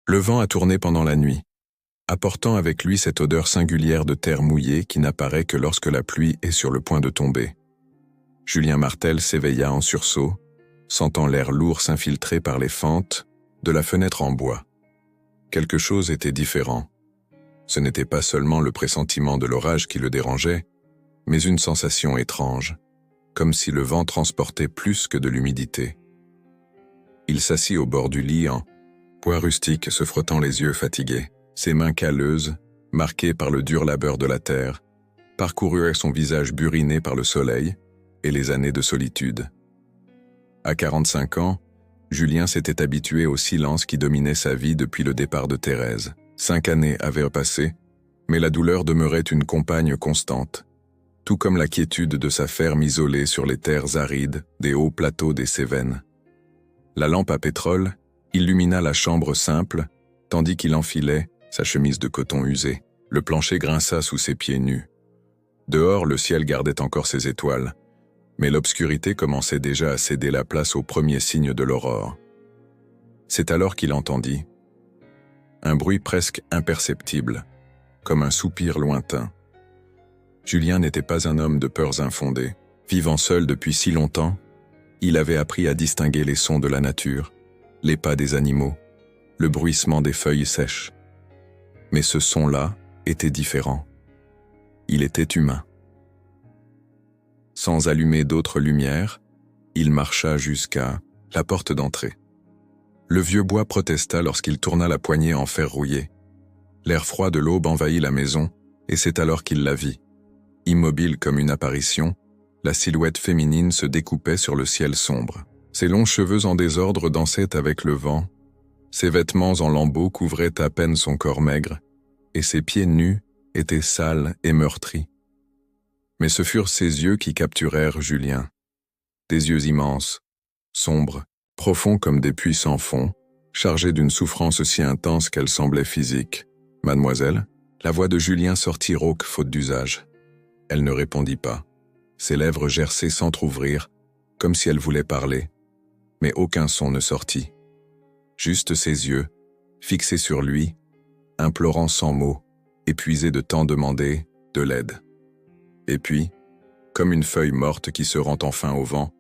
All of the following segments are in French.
Le vent a tourné pendant la nuit, apportant avec lui cette odeur singulière de terre mouillée qui n'apparaît que lorsque la pluie est sur le point de tomber. Julien Martel s'éveilla en sursaut, sentant l'air lourd s'infiltrer par les fentes de la fenêtre en bois. Quelque chose était différent. Ce n'était pas seulement le pressentiment de l'orage qui le dérangeait, mais une sensation étrange, comme si le vent transportait plus que de l'humidité. Il s'assit au bord du lit en bois rustique, se frottant les yeux fatigués. Ses mains calleuses, marquées par le dur labeur de la terre, parcoururent son visage buriné par le soleil et les années de solitude. À 45 ans, Julien s'était habitué au silence qui dominait sa vie depuis le départ de Thérèse. 5 années avaient passé, mais la douleur demeurait une compagne constante, tout comme la quiétude de sa ferme isolée sur les terres arides des hauts plateaux des Cévennes. La lampe à pétrole illumina la chambre simple, tandis qu'il enfilait sa chemise de coton usée. Le plancher grinça sous ses pieds nus. Dehors, le ciel gardait encore ses étoiles, mais l'obscurité commençait déjà à céder la place aux premiers signes de l'aurore. C'est alors qu'il entendit un bruit presque imperceptible, comme un soupir lointain. Julien n'était pas un homme de peurs infondées. Vivant seul depuis si longtemps, il avait appris à distinguer les sons de la nature, les pas des animaux, le bruissement des feuilles sèches. Mais ce son-là était différent. Il était humain. Sans allumer d'autres lumières, il marcha jusqu'à la porte d'entrée. Le vieux bois protesta lorsqu'il tourna la poignée en fer rouillé. L'air froid de l'aube envahit la maison, et c'est alors qu'il la vit. Immobile comme une apparition, la silhouette féminine se découpait sur le ciel sombre. Ses longs cheveux en désordre dansaient avec le vent, ses vêtements en lambeaux couvraient à peine son corps maigre, et ses pieds nus étaient sales et meurtris. Mais ce furent ses yeux qui capturèrent Julien. Des yeux immenses, sombres, profonds comme des puits sans fond, chargés d'une souffrance si intense qu'elle semblait physique. « Mademoiselle ?» La voix de Julien sortit rauque faute d'usage. Elle ne répondit pas. Ses lèvres gercées s'entr'ouvrirent, comme si elle voulait parler, mais aucun son ne sortit. Juste ses yeux, fixés sur lui, implorant sans mots, épuisés de tant demander, de l'aide. Et puis, comme une feuille morte qui se rend enfin au vent,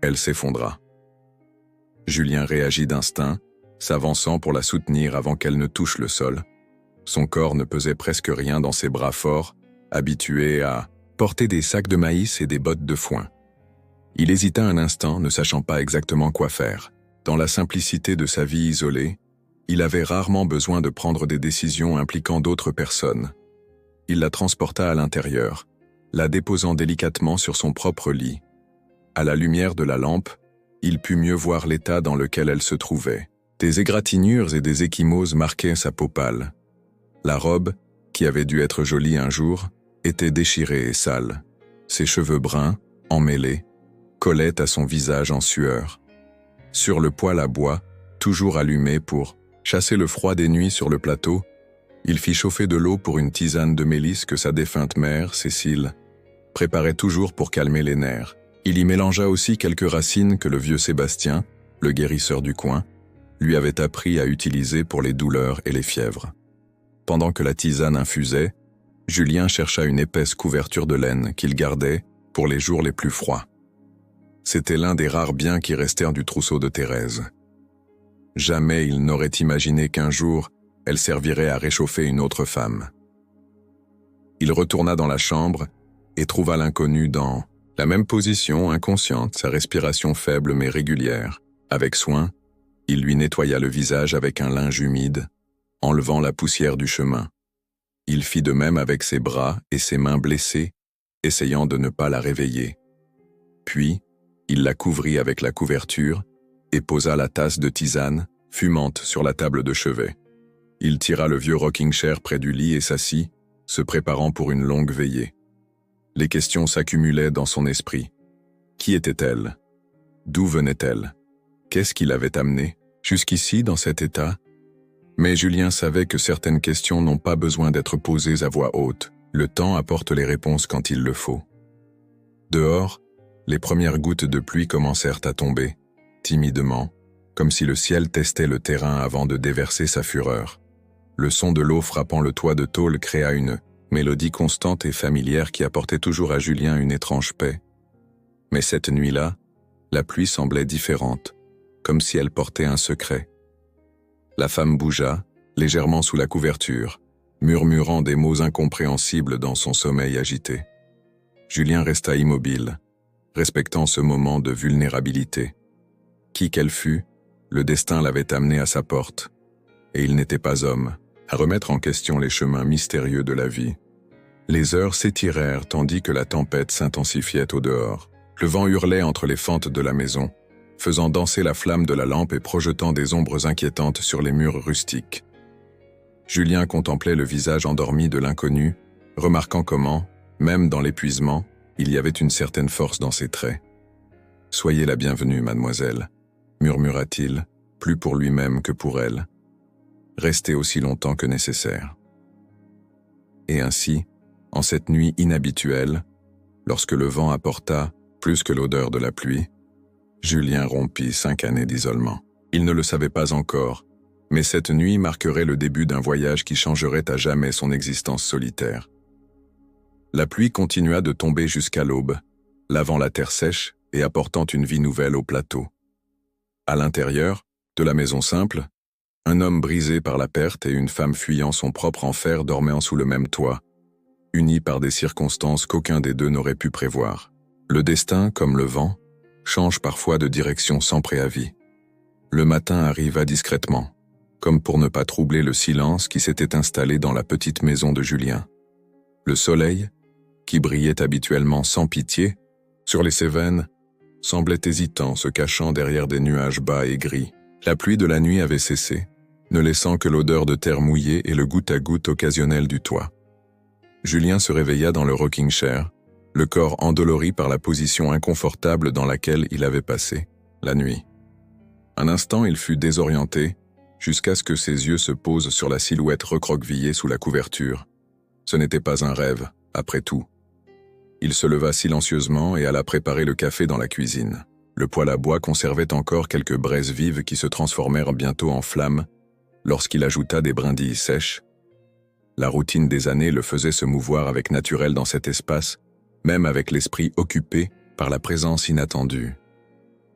elle s'effondra. Julien réagit d'instinct, s'avançant pour la soutenir avant qu'elle ne touche le sol. Son corps ne pesait presque rien dans ses bras forts, habitué à porter des sacs de maïs et des bottes de foin. Il hésita un instant, ne sachant pas exactement quoi faire. Dans la simplicité de sa vie isolée, il avait rarement besoin de prendre des décisions impliquant d'autres personnes. Il la transporta à l'intérieur, la déposant délicatement sur son propre lit. À la lumière de la lampe, il put mieux voir l'état dans lequel elle se trouvait. Des égratignures et des ecchymoses marquaient sa peau pâle. La robe, qui avait dû être jolie un jour, était déchirée et sale. Ses cheveux bruns, emmêlés, collaient à son visage en sueur. Sur le poêle à bois, toujours allumé pour chasser le froid des nuits sur le plateau, il fit chauffer de l'eau pour une tisane de mélisse que sa défunte mère, Cécile, préparait toujours pour calmer les nerfs. Il y mélangea aussi quelques racines que le vieux Sébastien, le guérisseur du coin, lui avait appris à utiliser pour les douleurs et les fièvres. Pendant que la tisane infusait, Julien chercha une épaisse couverture de laine qu'il gardait pour les jours les plus froids. C'était l'un des rares biens qui restèrent du trousseau de Thérèse. Jamais il n'aurait imaginé qu'un jour, elle servirait à réchauffer une autre femme. Il retourna dans la chambre et trouva l'inconnu dans la même position, inconsciente, sa respiration faible mais régulière. Avec soin, il lui nettoya le visage avec un linge humide, enlevant la poussière du chemin. Il fit de même avec ses bras et ses mains blessées, essayant de ne pas la réveiller. Puis, il la couvrit avec la couverture et posa la tasse de tisane, fumante, sur la table de chevet. Il tira le vieux rocking-chair près du lit et s'assit, se préparant pour une longue veillée. Les questions s'accumulaient dans son esprit. Qui était-elle? D'où venait-elle? Qu'est-ce qui l'avait amenée jusqu'ici dans cet état? Mais Julien savait que certaines questions n'ont pas besoin d'être posées à voix haute. Le temps apporte les réponses quand il le faut. Dehors, les premières gouttes de pluie commencèrent à tomber, timidement, comme si le ciel testait le terrain avant de déverser sa fureur. Le son de l'eau frappant le toit de tôle créa une mélodie constante et familière qui apportait toujours à Julien une étrange paix. Mais cette nuit-là, la pluie semblait différente, comme si elle portait un secret. La femme bougea, légèrement sous la couverture, murmurant des mots incompréhensibles dans son sommeil agité. Julien resta immobile, respectant ce moment de vulnérabilité. Qui qu'elle fût, le destin l'avait amené à sa porte, et il n'était pas homme à remettre en question les chemins mystérieux de la vie. Les heures s'étirèrent tandis que la tempête s'intensifiait au dehors. Le vent hurlait entre les fentes de la maison, faisant danser la flamme de la lampe et projetant des ombres inquiétantes sur les murs rustiques. Julien contemplait le visage endormi de l'inconnu, remarquant comment, même dans l'épuisement, il y avait une certaine force dans ses traits. « Soyez la bienvenue, mademoiselle », murmura-t-il, plus pour lui-même que pour elle. « Restez aussi longtemps que nécessaire. » Et ainsi, en cette nuit inhabituelle, lorsque le vent apporta, plus que l'odeur de la pluie, Julien rompit 5 années d'isolement. Il ne le savait pas encore, mais cette nuit marquerait le début d'un voyage qui changerait à jamais son existence solitaire. La pluie continua de tomber jusqu'à l'aube, lavant la terre sèche et apportant une vie nouvelle au plateau. À l'intérieur, de la maison simple, un homme brisé par la perte et une femme fuyant son propre enfer dormaient sous le même toit, unis par des circonstances qu'aucun des deux n'aurait pu prévoir. Le destin, comme le vent, change parfois de direction sans préavis. Le matin arriva discrètement, comme pour ne pas troubler le silence qui s'était installé dans la petite maison de Julien. Le soleil, qui brillait habituellement sans pitié, sur les Cévennes, semblait hésitant, se cachant derrière des nuages bas et gris. La pluie de la nuit avait cessé, ne laissant que l'odeur de terre mouillée et le goutte-à-goutte occasionnel du toit. Julien se réveilla dans le rocking chair, le corps endolori par la position inconfortable dans laquelle il avait passé la nuit. Un instant, il fut désorienté, jusqu'à ce que ses yeux se posent sur la silhouette recroquevillée sous la couverture. Ce n'était pas un rêve, après tout. Il se leva silencieusement et alla préparer le café dans la cuisine. Le poêle à bois conservait encore quelques braises vives qui se transformèrent bientôt en flammes lorsqu'il ajouta des brindilles sèches. La routine des années le faisait se mouvoir avec naturel dans cet espace, même avec l'esprit occupé par la présence inattendue.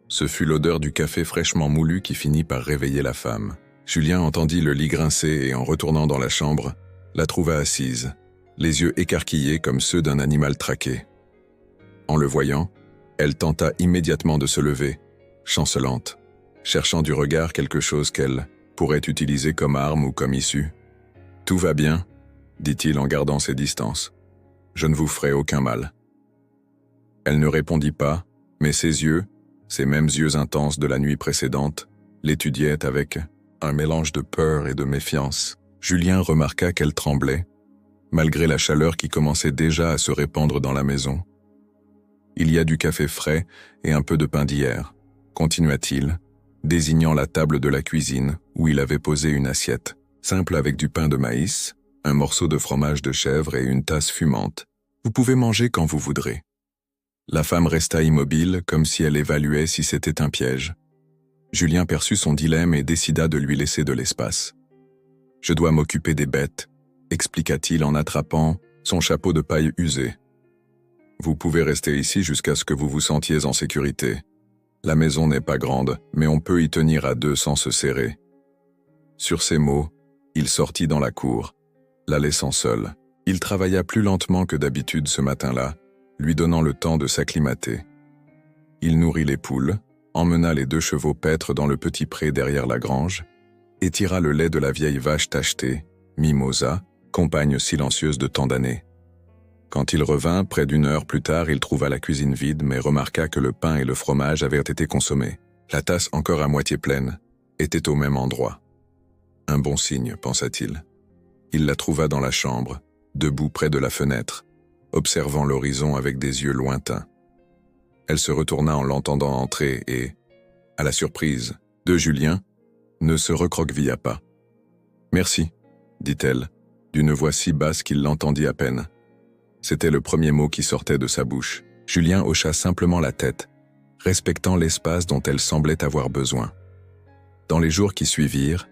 Ce fut l'odeur du café fraîchement moulu qui finit par réveiller la femme. Julien entendit le lit grincer et en retournant dans la chambre, la trouva assise, les yeux écarquillés comme ceux d'un animal traqué. En le voyant, elle tenta immédiatement de se lever, chancelante, cherchant du regard quelque chose qu'elle pourrait utiliser comme arme ou comme issue. « Tout va bien », dit-il en gardant ses distances. « Je ne vous ferai aucun mal. » Elle ne répondit pas, mais ses yeux, ces mêmes yeux intenses de la nuit précédente, l'étudiaient avec un mélange de peur et de méfiance. Julien remarqua qu'elle tremblait, malgré la chaleur qui commençait déjà à se répandre dans la maison. « Il y a du café frais et un peu de pain d'hier », continua-t-il, désignant la table de la cuisine où il avait posé une assiette, simple avec du pain de maïs, un morceau de fromage de chèvre et une tasse fumante. « Vous pouvez manger quand vous voudrez. » La femme resta immobile, comme si elle évaluait si c'était un piège. Julien perçut son dilemme et décida de lui laisser de l'espace. « Je dois m'occuper des bêtes », expliqua-t-il en attrapant son chapeau de paille usé. « Vous pouvez rester ici jusqu'à ce que vous vous sentiez en sécurité. La maison n'est pas grande, mais on peut y tenir à deux sans se serrer. » Sur ces mots, il sortit dans la cour, la laissant seule. Il travailla plus lentement que d'habitude ce matin-là, lui donnant le temps de s'acclimater. Il nourrit les poules, emmena les 2 chevaux paître dans le petit pré derrière la grange, et tira le lait de la vieille vache tachetée, Mimosa, compagne silencieuse de tant d'années. Quand il revint, près d'1 heure plus tard, il trouva la cuisine vide, mais remarqua que le pain et le fromage avaient été consommés. La tasse, encore à moitié pleine, était au même endroit. Un bon signe, pensa-t-il. Il la trouva dans la chambre, debout près de la fenêtre, observant l'horizon avec des yeux lointains. Elle se retourna en l'entendant entrer et, à la surprise de Julien, ne se recroquevilla pas. « Merci », dit-elle, d'une voix si basse qu'il l'entendit à peine. C'était le premier mot qui sortait de sa bouche. Julien hocha simplement la tête, respectant l'espace dont elle semblait avoir besoin. Dans les jours qui suivirent,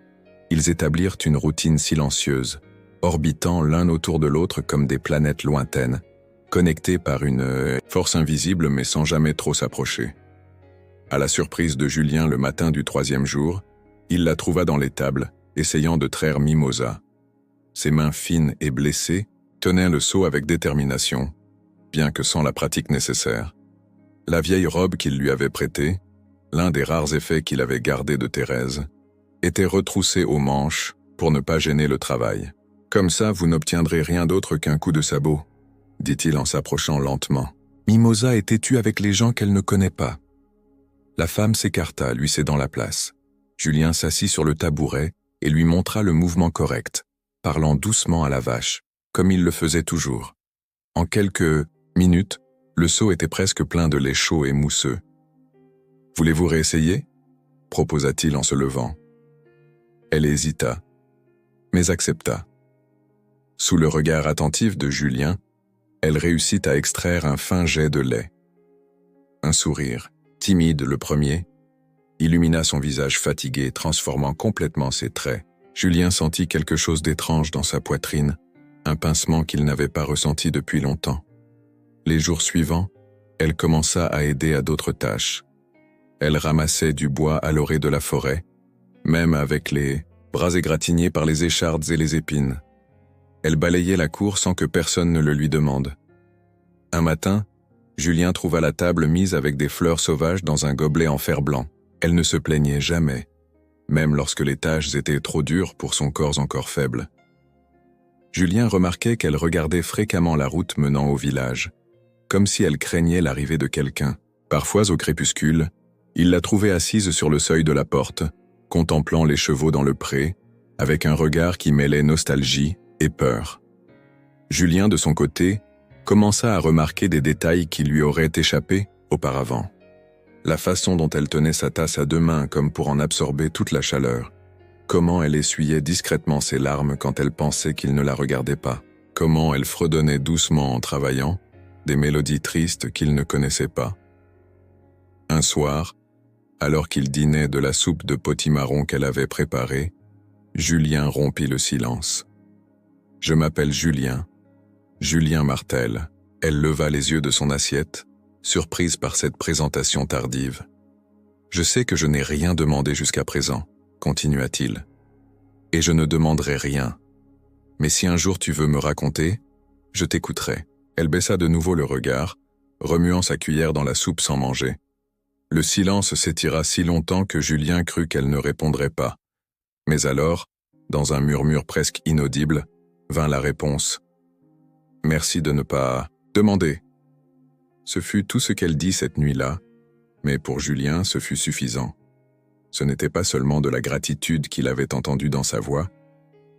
ils établirent une routine silencieuse, orbitant l'un autour de l'autre comme des planètes lointaines, connectées par une force invisible mais sans jamais trop s'approcher. À la surprise de Julien le matin du 3e jour, il la trouva dans l'étable, essayant de traire Mimosa. Ses mains fines et blessées tenaient le seau avec détermination, bien que sans la pratique nécessaire. La vieille robe qu'il lui avait prêtée, l'un des rares effets qu'il avait gardés de Thérèse, était retroussée aux manches pour ne pas gêner le travail. « Comme ça, vous n'obtiendrez rien d'autre qu'un coup de sabot », dit-il en s'approchant lentement. Mimosa est têtue avec les gens qu'elle ne connaît pas. La femme s'écarta, lui cédant la place. Julien s'assit sur le tabouret et lui montra le mouvement correct, parlant doucement à la vache, comme il le faisait toujours. En quelques minutes, le seau était presque plein de lait chaud et mousseux. « Voulez-vous réessayer » proposa-t-il en se levant. Elle hésita, mais accepta. Sous le regard attentif de Julien, elle réussit à extraire un fin jet de lait. Un sourire, timide le premier, illumina son visage fatigué, transformant complètement ses traits. Julien sentit quelque chose d'étrange dans sa poitrine, un pincement qu'il n'avait pas ressenti depuis longtemps. Les jours suivants, elle commença à aider à d'autres tâches. Elle ramassait du bois à l'orée de la forêt, même avec les bras égratignés par les échardes et les épines. Elle balayait la cour sans que personne ne le lui demande. Un matin, Julien trouva la table mise avec des fleurs sauvages dans un gobelet en fer blanc. Elle ne se plaignait jamais, même lorsque les tâches étaient trop dures pour son corps encore faible. Julien remarquait qu'elle regardait fréquemment la route menant au village, comme si elle craignait l'arrivée de quelqu'un. Parfois, au crépuscule, il la trouvait assise sur le seuil de la porte, contemplant les chevaux dans le pré, avec un regard qui mêlait nostalgie et peur. Julien, de son côté, commença à remarquer des détails qui lui auraient échappé auparavant. La façon dont elle tenait sa tasse à 2 mains comme pour en absorber toute la chaleur. Comment elle essuyait discrètement ses larmes quand elle pensait qu'il ne la regardait pas. Comment elle fredonnait doucement en travaillant des mélodies tristes qu'il ne connaissait pas. Un soir, alors qu'il dînait de la soupe de potimarron qu'elle avait préparée, Julien rompit le silence. « Je m'appelle Julien. Julien Martel. » Elle leva les yeux de son assiette, surprise par cette présentation tardive. « Je sais que je n'ai rien demandé jusqu'à présent, » continua-t-il. « Et je ne demanderai rien. Mais si un jour tu veux me raconter, je t'écouterai. » Elle baissa de nouveau le regard, remuant sa cuillère dans la soupe sans manger. Le silence s'étira si longtemps que Julien crut qu'elle ne répondrait pas. Mais alors, dans un murmure presque inaudible, vint la réponse. « Merci de ne pas demander. » Ce fut tout ce qu'elle dit cette nuit-là, mais pour Julien, ce fut suffisant. Ce n'était pas seulement de la gratitude qu'il avait entendue dans sa voix,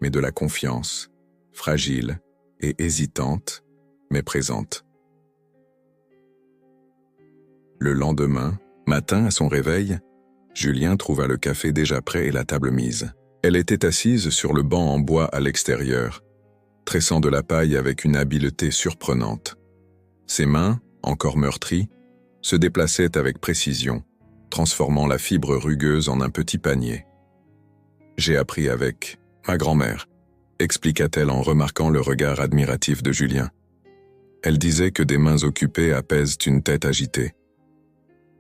mais de la confiance, fragile et hésitante, mais présente. Le lendemain, matin à son réveil, Julien trouva le café déjà prêt et la table mise. Elle était assise sur le banc en bois à l'extérieur, tressant de la paille avec une habileté surprenante. Ses mains, encore meurtries, se déplaçaient avec précision, transformant la fibre rugueuse en un petit panier. « J'ai appris avec ma grand-mère », expliqua-t-elle en remarquant le regard admiratif de Julien. Elle disait que des mains occupées apaisent une tête agitée.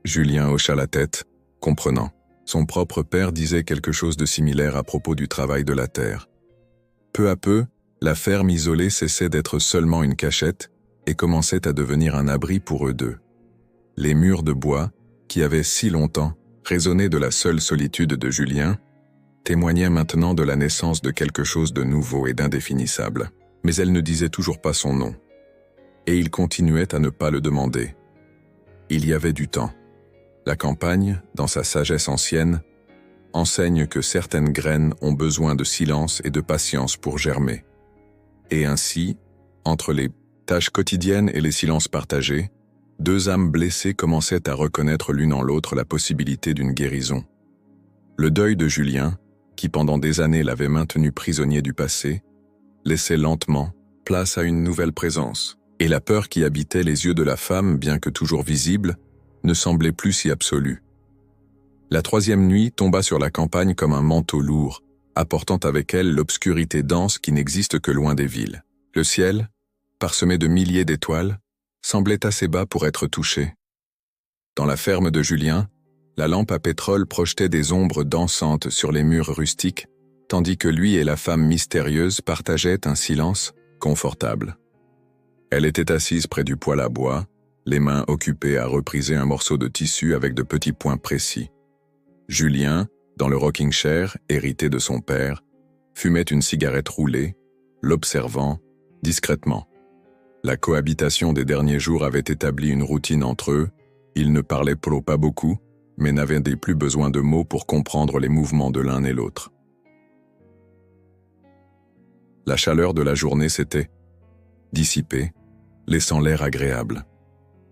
Julien hocha la tête, comprenant. Son propre père disait quelque chose de similaire à propos du travail de la terre. Peu à peu, la ferme isolée cessait d'être seulement une cachette et commençait à devenir un abri pour eux deux. Les murs de bois, qui avaient si longtemps résonné de la seule solitude de Julien, témoignaient maintenant de la naissance de quelque chose de nouveau et d'indéfinissable. Mais elle ne disait toujours pas son nom. Et il continuait à ne pas le demander. Il y avait du temps. La campagne, dans sa sagesse ancienne, enseigne que certaines graines ont besoin de silence et de patience pour germer. Et ainsi, entre les tâches quotidiennes et les silences partagés, 2 âmes blessées commençaient à reconnaître l'une en l'autre la possibilité d'une guérison. Le deuil de Julien, qui pendant des années l'avait maintenu prisonnier du passé, laissait lentement place à une nouvelle présence. Et la peur qui habitait les yeux de la femme, bien que toujours visible, ne semblait plus si absolue. La troisième nuit tomba sur la campagne comme un manteau lourd, apportant avec elle l'obscurité dense qui n'existe que loin des villes. Le ciel, parsemé de milliers d'étoiles, semblait assez bas pour être touché. Dans la ferme de Julien, la lampe à pétrole projetait des ombres dansantes sur les murs rustiques, tandis que lui et la femme mystérieuse partageaient un silence confortable. Elle était assise près du poêle à bois, les mains occupées à repriser un morceau de tissu avec de petits points précis. Julien, dans le rocking chair hérité de son père, fumait une cigarette roulée, l'observant discrètement. La cohabitation des derniers jours avait établi une routine entre eux, ils ne parlaient pas beaucoup, mais n'avaient plus besoin de mots pour comprendre les mouvements de l'un et l'autre. La chaleur de la journée s'était dissipée, laissant l'air agréable.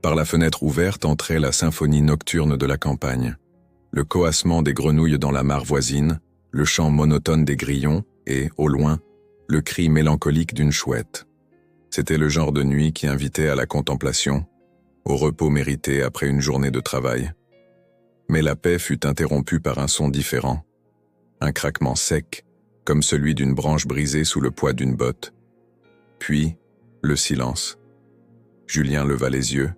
Par la fenêtre ouverte entrait la symphonie nocturne de la campagne. Le coassement des grenouilles dans la mare voisine, le chant monotone des grillons et, au loin, le cri mélancolique d'une chouette. C'était le genre de nuit qui invitait à la contemplation, au repos mérité après une journée de travail. Mais la paix fut interrompue par un son différent, un craquement sec, comme celui d'une branche brisée sous le poids d'une botte. Puis, le silence. Julien leva les yeux,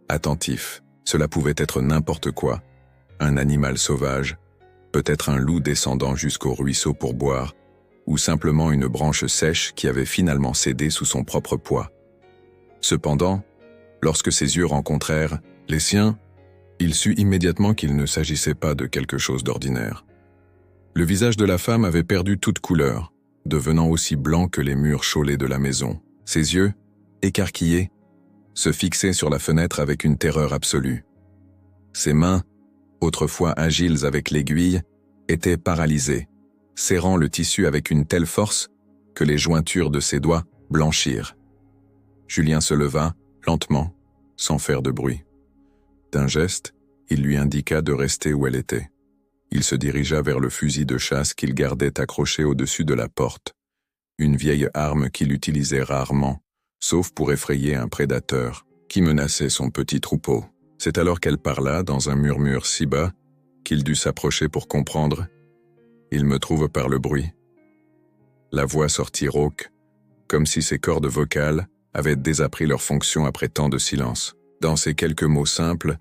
attentif. Cela pouvait être n'importe quoi. Un animal sauvage, peut-être un loup descendant jusqu'au ruisseau pour boire, ou simplement une branche sèche qui avait finalement cédé sous son propre poids. Cependant, lorsque ses yeux rencontrèrent les siens, il sut immédiatement qu'il ne s'agissait pas de quelque chose d'ordinaire. Le visage de la femme avait perdu toute couleur, devenant aussi blanc que les murs chaulés de la maison. Ses yeux, écarquillés, se fixaient sur la fenêtre avec une terreur absolue. Ses mains, autrefois agiles avec l'aiguille, étaient paralysées, serrant le tissu avec une telle force que les jointures de ses doigts blanchirent. Julien se leva, lentement, sans faire de bruit. D'un geste, il lui indiqua de rester où elle était. Il se dirigea vers le fusil de chasse qu'il gardait accroché au-dessus de la porte, une vieille arme qu'il utilisait rarement, sauf pour effrayer un prédateur qui menaçait son petit troupeau. C'est alors qu'elle parla dans un murmure si bas qu'il dut s'approcher pour comprendre. « Il me trouve par le bruit. » La voix sortit rauque, comme si ses cordes vocales avaient désappris leur fonction après tant de silence. Dans ces quelques mots simples,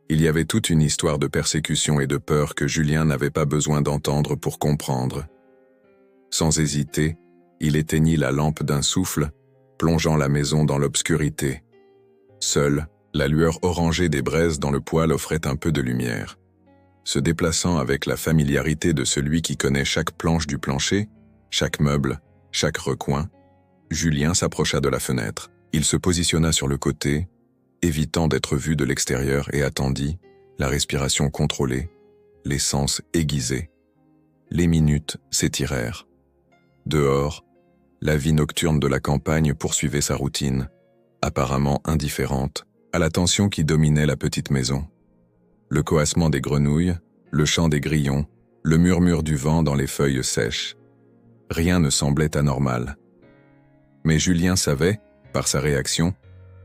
il y avait toute une histoire de persécution et de peur que Julien n'avait pas besoin d'entendre pour comprendre. Sans hésiter, il éteignit la lampe d'un souffle, plongeant la maison dans l'obscurité. Seule, la lueur orangée des braises dans le poêle offrait un peu de lumière. Se déplaçant avec la familiarité de celui qui connaît chaque planche du plancher, chaque meuble, chaque recoin, Julien s'approcha de la fenêtre. Il se positionna sur le côté, évitant d'être vu de l'extérieur et attendit, la respiration contrôlée, les sens aiguisés. Les minutes s'étirèrent. Dehors, la vie nocturne de la campagne poursuivait sa routine, apparemment indifférente, à la tension qui dominait la petite maison. Le coassement des grenouilles, le chant des grillons, le murmure du vent dans les feuilles sèches. Rien ne semblait anormal. Mais Julien savait, par sa réaction,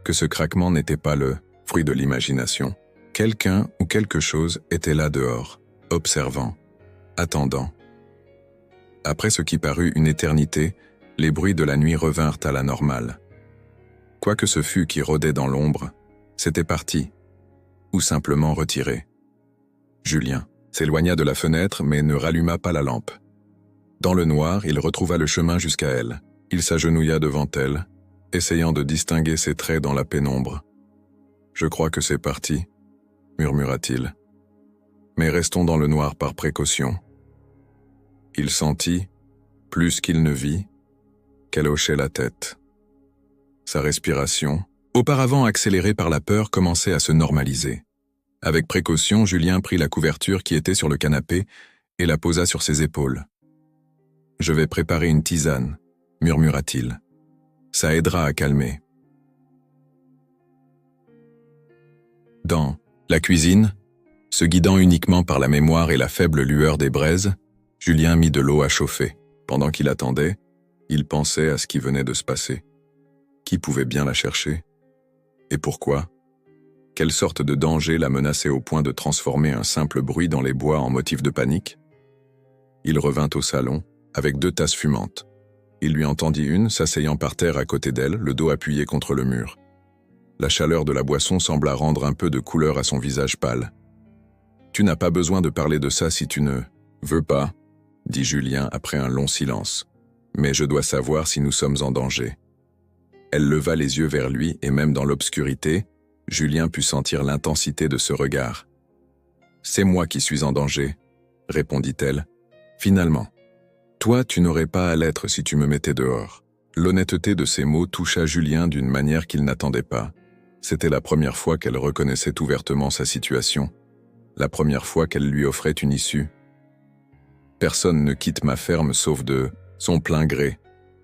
que ce craquement n'était pas le fruit de l'imagination. Quelqu'un ou quelque chose était là dehors, observant, attendant. Après ce qui parut une éternité, les bruits de la nuit revinrent à la normale. Quoi que ce fût qui rôdait dans l'ombre, c'était parti, ou simplement retiré. Julien s'éloigna de la fenêtre mais ne ralluma pas la lampe. Dans le noir, il retrouva le chemin jusqu'à elle. Il s'agenouilla devant elle, essayant de distinguer ses traits dans la pénombre. « Je crois que c'est parti », murmura-t-il. « Mais restons dans le noir par précaution. » Il sentit, plus qu'il ne vit, qu'elle hochait la tête. Sa respiration, auparavant accélérée par la peur, commençait à se normaliser. Avec précaution, Julien prit la couverture qui était sur le canapé et la posa sur ses épaules. « Je vais préparer une tisane », murmura-t-il. « Ça aidera à calmer. » Dans la cuisine, se guidant uniquement par la mémoire et la faible lueur des braises, Julien mit de l'eau à chauffer. Pendant qu'il attendait, il pensait à ce qui venait de se passer. Qui pouvait bien la chercher? Et pourquoi? Quelle sorte de danger la menaçait au point de transformer un simple bruit dans les bois en motif de panique? Il revint au salon, avec 2 tasses fumantes. Il lui entendit une s'asseyant par terre à côté d'elle, le dos appuyé contre le mur. La chaleur de la boisson sembla rendre un peu de couleur à son visage pâle. « Tu n'as pas besoin de parler de ça si tu ne veux pas, » dit Julien après un long silence. « Mais je dois savoir si nous sommes en danger. » Elle leva les yeux vers lui et même dans l'obscurité, Julien put sentir l'intensité de ce regard. « C'est moi qui suis en danger, » répondit-elle. « Finalement, toi, tu n'aurais pas à l'être si tu me mettais dehors. » L'honnêteté de ces mots toucha Julien d'une manière qu'il n'attendait pas. C'était la première fois qu'elle reconnaissait ouvertement sa situation, la première fois qu'elle lui offrait une issue. « Personne ne quitte ma ferme sauf de son plein gré, »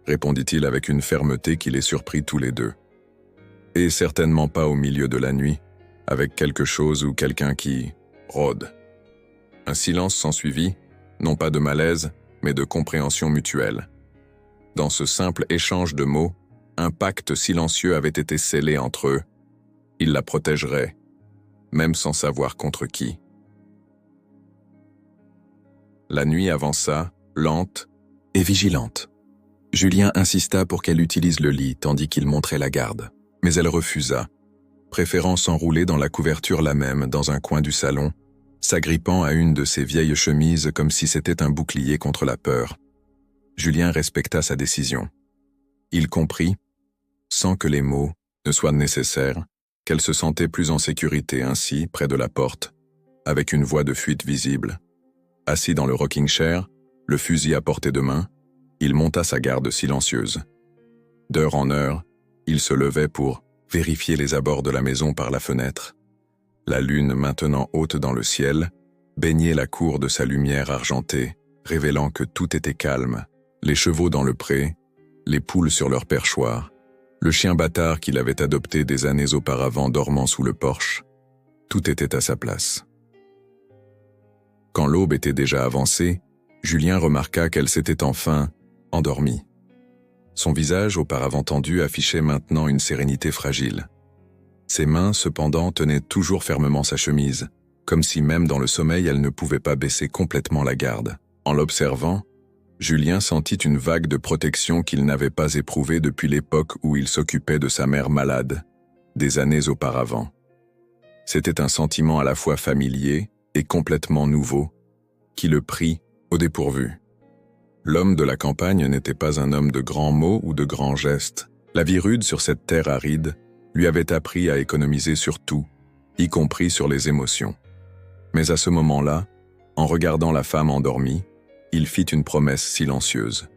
répondit-il avec une fermeté qui les surprit tous les deux. « Et certainement pas au milieu de la nuit, avec quelque chose ou quelqu'un qui rôde. » Un silence s'ensuivit, non pas de malaise, mais de compréhension mutuelle. Dans ce simple échange de mots, un pacte silencieux avait été scellé entre eux. Il la protégerait, même sans savoir contre qui. La nuit avança, lente et vigilante. Julien insista pour qu'elle utilise le lit tandis qu'il montrait la garde, mais elle refusa, préférant s'enrouler dans la couverture la même dans un coin du salon, s'agrippant à une de ses vieilles chemises comme si c'était un bouclier contre la peur. Julien respecta sa décision. Il comprit, sans que les mots ne soient nécessaires, qu'elle se sentait plus en sécurité ainsi, près de la porte, avec une voie de fuite visible. Assis dans le rocking chair, le fusil à portée de main, il monta sa garde silencieuse. D'heure en heure, il se levait pour vérifier les abords de la maison par la fenêtre. La lune, maintenant haute dans le ciel, baignait la cour de sa lumière argentée, révélant que tout était calme. Les chevaux dans le pré, les poules sur leur perchoir, le chien bâtard qu'il avait adopté des années auparavant dormant sous le porche, tout était à sa place. Quand l'aube était déjà avancée, Julien remarqua qu'elle s'était enfin endormie. Son visage, auparavant tendu, affichait maintenant une sérénité fragile. Ses mains, cependant, tenaient toujours fermement sa chemise, comme si même dans le sommeil elle ne pouvait pas baisser complètement la garde. En l'observant, Julien sentit une vague de protection qu'il n'avait pas éprouvée depuis l'époque où il s'occupait de sa mère malade, des années auparavant. C'était un sentiment à la fois familier et complètement nouveau, qui le prit au dépourvu. L'homme de la campagne n'était pas un homme de grands mots ou de grands gestes. La vie rude sur cette terre aride lui avait appris à économiser sur tout, y compris sur les émotions. Mais à ce moment-là, en regardant la femme endormie, il fit une promesse silencieuse.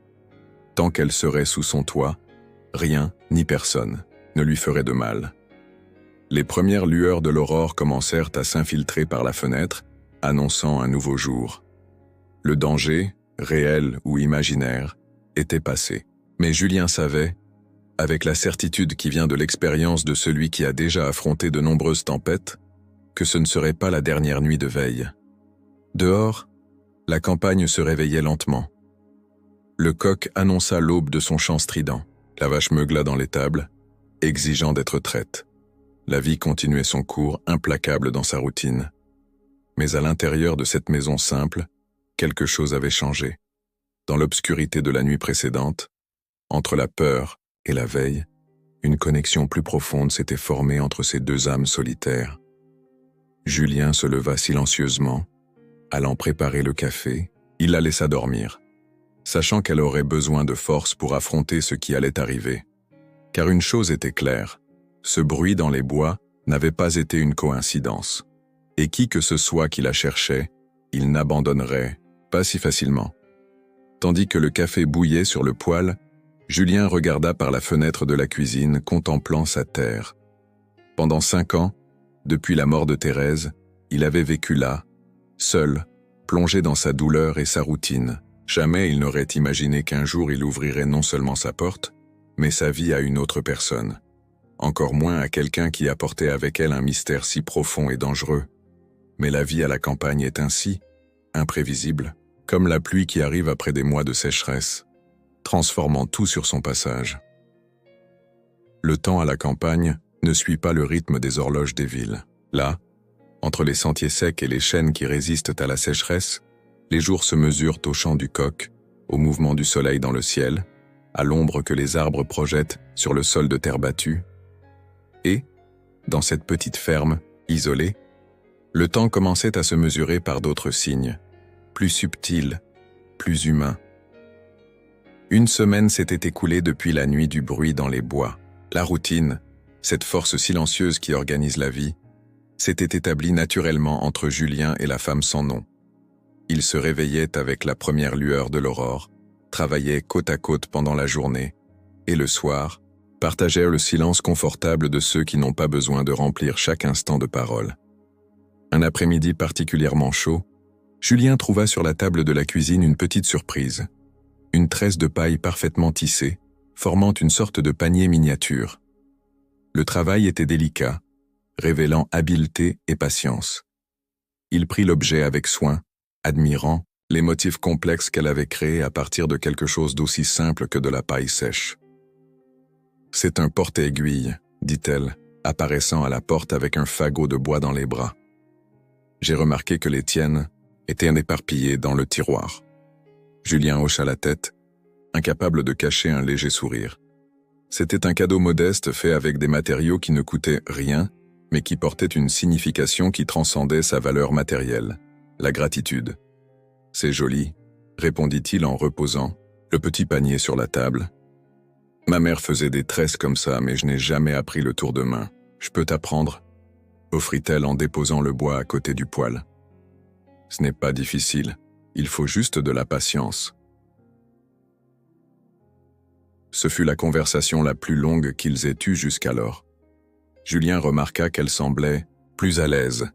Tant qu'elle serait sous son toit, rien ni personne ne lui ferait de mal. Les premières lueurs de l'aurore commencèrent à s'infiltrer par la fenêtre, annonçant un nouveau jour. Le danger, réel ou imaginaire, était passé. Mais Julien savait, avec la certitude qui vient de l'expérience de celui qui a déjà affronté de nombreuses tempêtes, que ce ne serait pas la dernière nuit de veille. Dehors, la campagne se réveillait lentement. Le coq annonça l'aube de son chant strident. La vache meugla dans l'étable, exigeant d'être traite. La vie continuait son cours implacable dans sa routine. Mais à l'intérieur de cette maison simple, quelque chose avait changé. Dans l'obscurité de la nuit précédente, entre la peur et la veille, une connexion plus profonde s'était formée entre ces deux âmes solitaires. Julien se leva silencieusement, allant préparer le café, il la laissa dormir, sachant qu'elle aurait besoin de force pour affronter ce qui allait arriver. Car une chose était claire, ce bruit dans les bois n'avait pas été une coïncidence, et qui que ce soit qui la cherchait, il n'abandonnerait pas si facilement. Tandis que le café bouillait sur le poêle, Julien regarda par la fenêtre de la cuisine, contemplant sa terre. Pendant 5 ans, depuis la mort de Thérèse, il avait vécu là, seul, plongé dans sa douleur et sa routine. Jamais il n'aurait imaginé qu'un jour il ouvrirait non seulement sa porte, mais sa vie à une autre personne. Encore moins à quelqu'un qui apportait avec elle un mystère si profond et dangereux. Mais la vie à la campagne est ainsi, imprévisible, comme la pluie qui arrive après des mois de sécheresse, transformant tout sur son passage. Le temps à la campagne ne suit pas le rythme des horloges des villes. Là, entre les sentiers secs et les chênes qui résistent à la sécheresse, les jours se mesurent au chant du coq, au mouvement du soleil dans le ciel, à l'ombre que les arbres projettent sur le sol de terre battue. Et, dans cette petite ferme, isolée, le temps commençait à se mesurer par d'autres signes, plus subtils, plus humains. Une semaine s'était écoulée depuis la nuit du bruit dans les bois. La routine, cette force silencieuse qui organise la vie, s'était établie naturellement entre Julien et la femme sans nom. Ils se réveillaient avec la première lueur de l'aurore, travaillaient côte à côte pendant la journée, et le soir, partagèrent le silence confortable de ceux qui n'ont pas besoin de remplir chaque instant de parole. Un après-midi particulièrement chaud, Julien trouva sur la table de la cuisine une petite surprise. Une tresse de paille parfaitement tissée, formant une sorte de panier miniature. Le travail était délicat, révélant habileté et patience. Il prit l'objet avec soin, admirant les motifs complexes qu'elle avait créés à partir de quelque chose d'aussi simple que de la paille sèche. « C'est un porte-aiguille », dit-elle, apparaissant à la porte avec un fagot de bois dans les bras. « J'ai remarqué que les tiennes étaient éparpillées dans le tiroir. » Julien hocha la tête, incapable de cacher un léger sourire. C'était un cadeau modeste fait avec des matériaux qui ne coûtaient rien, mais qui portaient une signification qui transcendait sa valeur matérielle, la gratitude. « C'est joli », répondit-il en reposant le petit panier sur la table. « Ma mère faisait des tresses comme ça, mais je n'ai jamais appris le tour de main. Je peux t'apprendre ?» offrit-elle en déposant le bois à côté du poêle. « Ce n'est pas difficile, il faut juste de la patience. » Ce fut la conversation la plus longue qu'ils aient eue jusqu'alors. Julien remarqua qu'elle semblait plus à l'aise,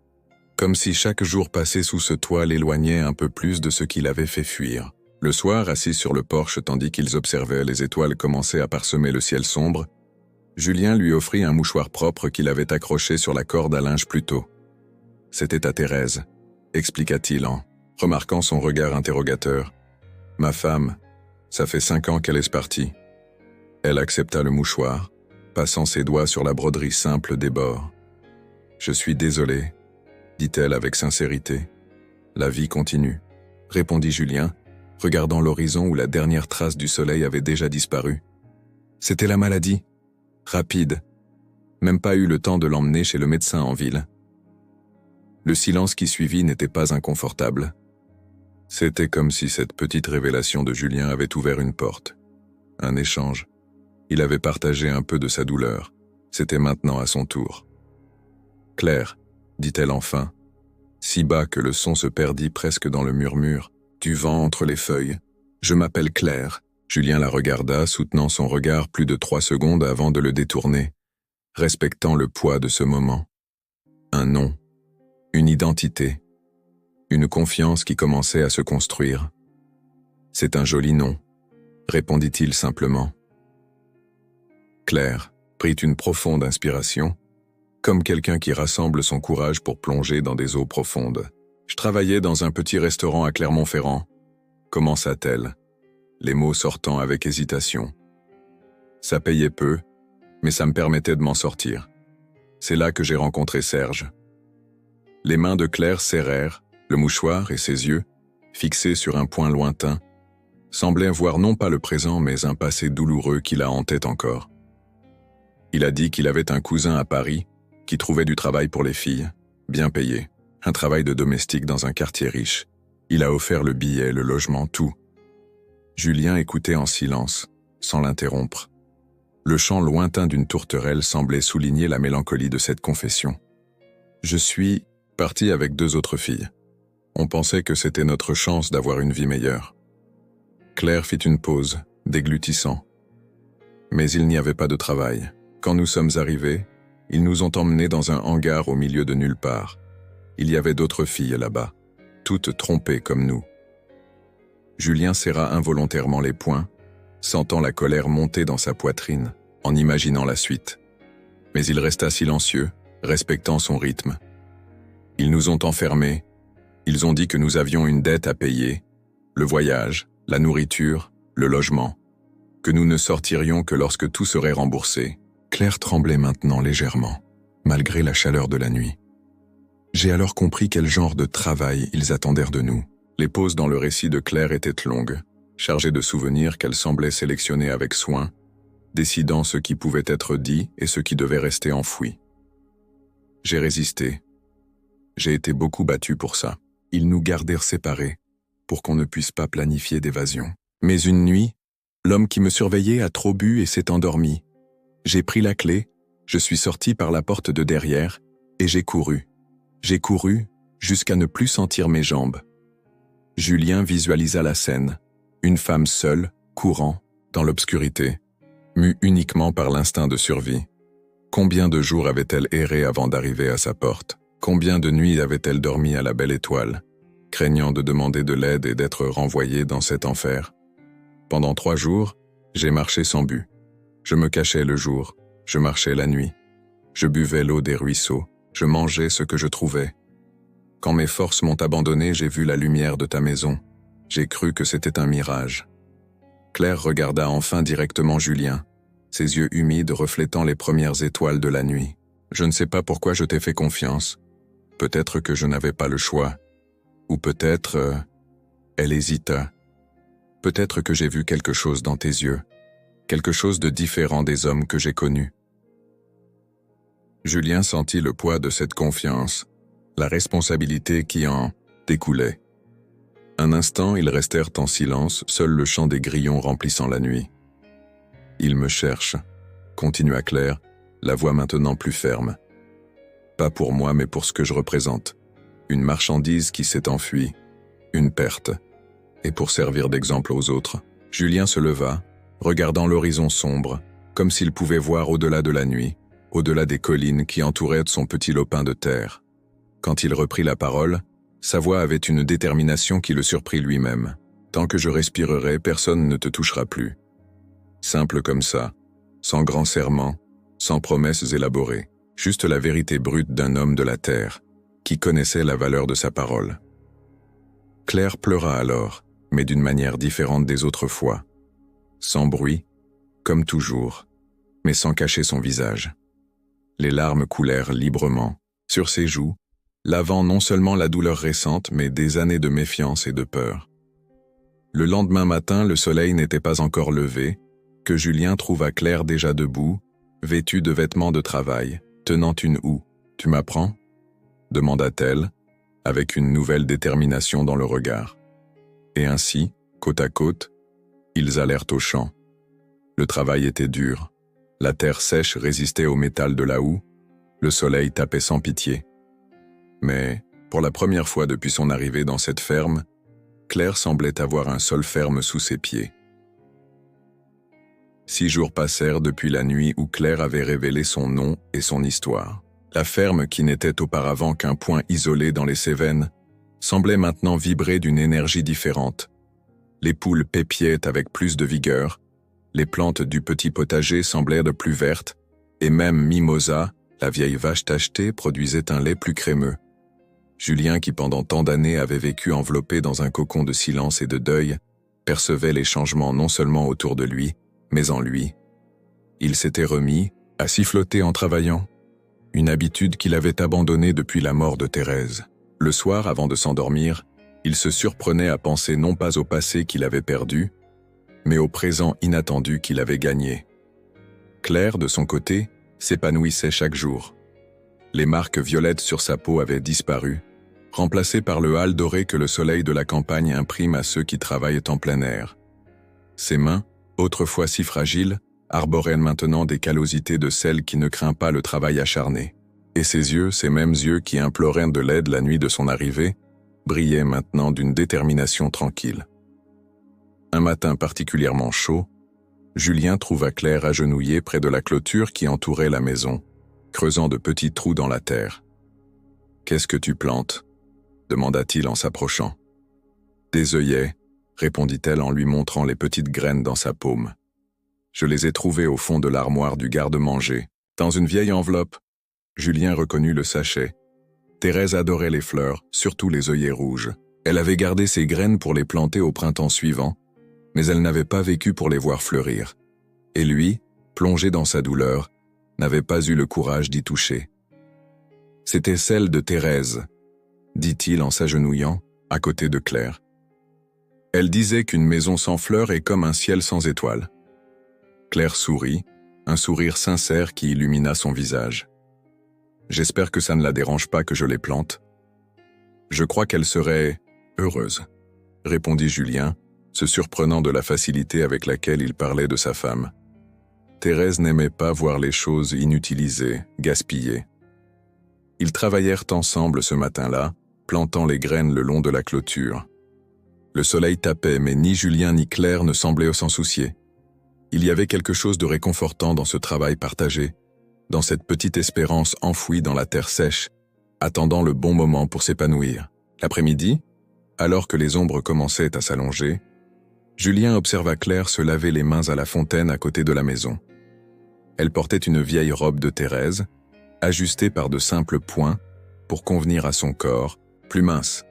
comme si chaque jour passé sous ce toit l'éloignait un peu plus de ce qui l'avait fait fuir. Le soir, assis sur le porche tandis qu'ils observaient les étoiles commencer à parsemer le ciel sombre, Julien lui offrit un mouchoir propre qu'il avait accroché sur la corde à linge plus tôt. « C'était à Thérèse », expliqua-t-il en remarquant son regard interrogateur. « Ma femme, ça fait 5 ans qu'elle est partie. » Elle accepta le mouchoir, passant ses doigts sur la broderie simple des bords. « Je suis désolé, » dit-elle avec sincérité. « La vie continue, » répondit Julien, regardant l'horizon où la dernière trace du soleil avait déjà disparu. C'était la maladie. Rapide. Même pas eu le temps de l'emmener chez le médecin en ville. Le silence qui suivit n'était pas inconfortable. C'était comme si cette petite révélation de Julien avait ouvert une porte. Un échange. Il avait partagé un peu de sa douleur. C'était maintenant à son tour. « Claire », dit-elle enfin, si bas que le son se perdit presque dans le murmure, du vent entre les feuilles. « Je m'appelle Claire. » Julien la regarda, soutenant son regard plus de 3 secondes avant de le détourner, respectant le poids de ce moment. Un nom, une identité, une confiance qui commençait à se construire. « C'est un joli nom », répondit-il simplement. Claire prit une profonde inspiration, comme quelqu'un qui rassemble son courage pour plonger dans des eaux profondes. « Je travaillais dans un petit restaurant à Clermont-Ferrand », commença-t-elle, les mots sortant avec hésitation. « Ça payait peu, mais ça me permettait de m'en sortir. C'est là que j'ai rencontré Serge. » Les mains de Claire serrèrent, le mouchoir et ses yeux, fixés sur un point lointain, semblaient voir non pas le présent mais un passé douloureux qui la hantait encore. Il a dit qu'il avait un cousin à Paris qui trouvait du travail pour les filles, bien payé, un travail de domestique dans un quartier riche. Il a offert le billet, le logement, tout. Julien écoutait en silence, sans l'interrompre. Le chant lointain d'une tourterelle semblait souligner la mélancolie de cette confession. « Je suis parti avec 2 autres filles. On pensait que c'était notre chance d'avoir une vie meilleure. » Claire fit une pause, déglutissant. Mais il n'y avait pas de travail. Quand nous sommes arrivés, ils nous ont emmenés dans un hangar au milieu de nulle part. Il y avait d'autres filles là-bas, toutes trompées comme nous. Julien serra involontairement les poings, sentant la colère monter dans sa poitrine, en imaginant la suite. Mais il resta silencieux, respectant son rythme. Ils nous ont enfermés, ils ont dit que nous avions une dette à payer, le voyage, la nourriture, le logement, que nous ne sortirions que lorsque tout serait remboursé. Claire tremblait maintenant légèrement, malgré la chaleur de la nuit. J'ai alors compris quel genre de travail ils attendèrent de nous. Les pauses dans le récit de Claire étaient longues, chargées de souvenirs qu'elle semblait sélectionner avec soin, décidant ce qui pouvait être dit et ce qui devait rester enfoui. J'ai résisté. J'ai été beaucoup battu pour ça. Ils nous gardèrent séparés, pour qu'on ne puisse pas planifier d'évasion. Mais une nuit, l'homme qui me surveillait a trop bu et s'est endormi. J'ai pris la clé, je suis sorti par la porte de derrière, et j'ai couru. J'ai couru jusqu'à ne plus sentir mes jambes. Julien visualisa la scène, une femme seule, courant, dans l'obscurité, mue uniquement par l'instinct de survie. Combien de jours avait-elle erré avant d'arriver à sa porte? Combien de nuits avait-elle dormi à la belle étoile, craignant de demander de l'aide et d'être renvoyée dans cet enfer? Pendant 3 jours, j'ai marché sans but. Je me cachais le jour, je marchais la nuit. Je buvais l'eau des ruisseaux, je mangeais ce que je trouvais. Quand mes forces m'ont abandonné, j'ai vu la lumière de ta maison. J'ai cru que c'était un mirage. Claire regarda enfin directement Julien, ses yeux humides reflétant les premières étoiles de la nuit. Je ne sais pas pourquoi je t'ai fait confiance. Peut-être que je n'avais pas le choix. Ou peut-être... Elle hésita. Peut-être que j'ai vu quelque chose dans tes yeux. Quelque chose de différent des hommes que j'ai connus. Julien sentit le poids de cette confiance, la responsabilité qui en découlait. Un instant, ils restèrent en silence, seul le chant des grillons remplissant la nuit. « Il me cherche », continua Claire, la voix maintenant plus ferme. « Pas pour moi, mais pour ce que je représente. Une marchandise qui s'est enfuie, une perte. Et pour servir d'exemple aux autres. » Julien se leva, regardant l'horizon sombre, comme s'il pouvait voir au-delà de la nuit, au-delà des collines qui entouraient son petit lopin de terre. Quand il reprit la parole, sa voix avait une détermination qui le surprit lui-même. « Tant que je respirerai, personne ne te touchera plus. » Simple comme ça, sans grands serments, sans promesses élaborées, juste la vérité brute d'un homme de la terre, qui connaissait la valeur de sa parole. Claire pleura alors, mais d'une manière différente des autres fois. Sans bruit, comme toujours, mais sans cacher son visage. Les larmes coulèrent librement, sur ses joues, lavant non seulement la douleur récente, mais des années de méfiance et de peur. Le lendemain matin, le soleil n'était pas encore levé, que Julien trouva Claire déjà debout, vêtue de vêtements de travail, tenant une houe. « Tu m'apprends » demanda-t-elle, avec une nouvelle détermination dans le regard. Et ainsi, côte à côte, ils allèrent au champ. Le travail était dur. La terre sèche résistait au métal de la houe, le soleil tapait sans pitié. Mais, pour la première fois depuis son arrivée dans cette ferme, Claire semblait avoir un sol ferme sous ses pieds. 6 jours passèrent depuis la nuit où Claire avait révélé son nom et son histoire. La ferme, qui n'était auparavant qu'un point isolé dans les Cévennes, semblait maintenant vibrer d'une énergie différente. Les poules pépiaient avec plus de vigueur, les plantes du petit potager semblaient de plus vertes, et même Mimosa, la vieille vache tachetée, produisait un lait plus crémeux. Julien, qui pendant tant d'années avait vécu enveloppé dans un cocon de silence et de deuil, percevait les changements non seulement autour de lui, mais en lui. Il s'était remis à siffloter en travaillant, une habitude qu'il avait abandonnée depuis la mort de Thérèse. Le soir, avant de s'endormir, il se surprenait à penser non pas au passé qu'il avait perdu, mais au présent inattendu qu'il avait gagné. Claire, de son côté, s'épanouissait chaque jour. Les marques violettes sur sa peau avaient disparu, remplacées par le hâle doré que le soleil de la campagne imprime à ceux qui travaillent en plein air. Ses mains, autrefois si fragiles, arboraient maintenant des callosités de celle qui ne craint pas le travail acharné. Et ses yeux, ces mêmes yeux qui imploraient de l'aide la nuit de son arrivée, brillaient maintenant d'une détermination tranquille. Un matin particulièrement chaud, Julien trouva Claire agenouillée près de la clôture qui entourait la maison, creusant de petits trous dans la terre. « Qu'est-ce que tu plantes » demanda-t-il en s'approchant. « Des œillets » répondit-elle en lui montrant les petites graines dans sa paume. « Je les ai trouvées au fond de l'armoire du garde-manger, dans une vieille enveloppe. » Julien reconnut le sachet. Thérèse adorait les fleurs, surtout les œillets rouges. Elle avait gardé ses graines pour les planter au printemps suivant, mais elle n'avait pas vécu pour les voir fleurir. Et lui, plongé dans sa douleur, n'avait pas eu le courage d'y toucher. C'était celle de Thérèse, dit-il en s'agenouillant à côté de Claire. Elle disait qu'une maison sans fleurs est comme un ciel sans étoiles. Claire sourit, un sourire sincère qui illumina son visage. J'espère que ça ne la dérange pas que je les plante. Je crois qu'elle serait heureuse, répondit Julien, se surprenant de la facilité avec laquelle il parlait de sa femme. Thérèse n'aimait pas voir les choses inutilisées, gaspillées. Ils travaillèrent ensemble ce matin-là, plantant les graines le long de la clôture. Le soleil tapait, mais ni Julien ni Claire ne semblaient s'en soucier. Il y avait quelque chose de réconfortant dans ce travail partagé, dans cette petite espérance enfouie dans la terre sèche, attendant le bon moment pour s'épanouir. L'après-midi, alors que les ombres commençaient à s'allonger, Julien observa Claire se laver les mains à la fontaine à côté de la maison. Elle portait une vieille robe de Thérèse, ajustée par de simples points pour convenir à son corps, plus mince.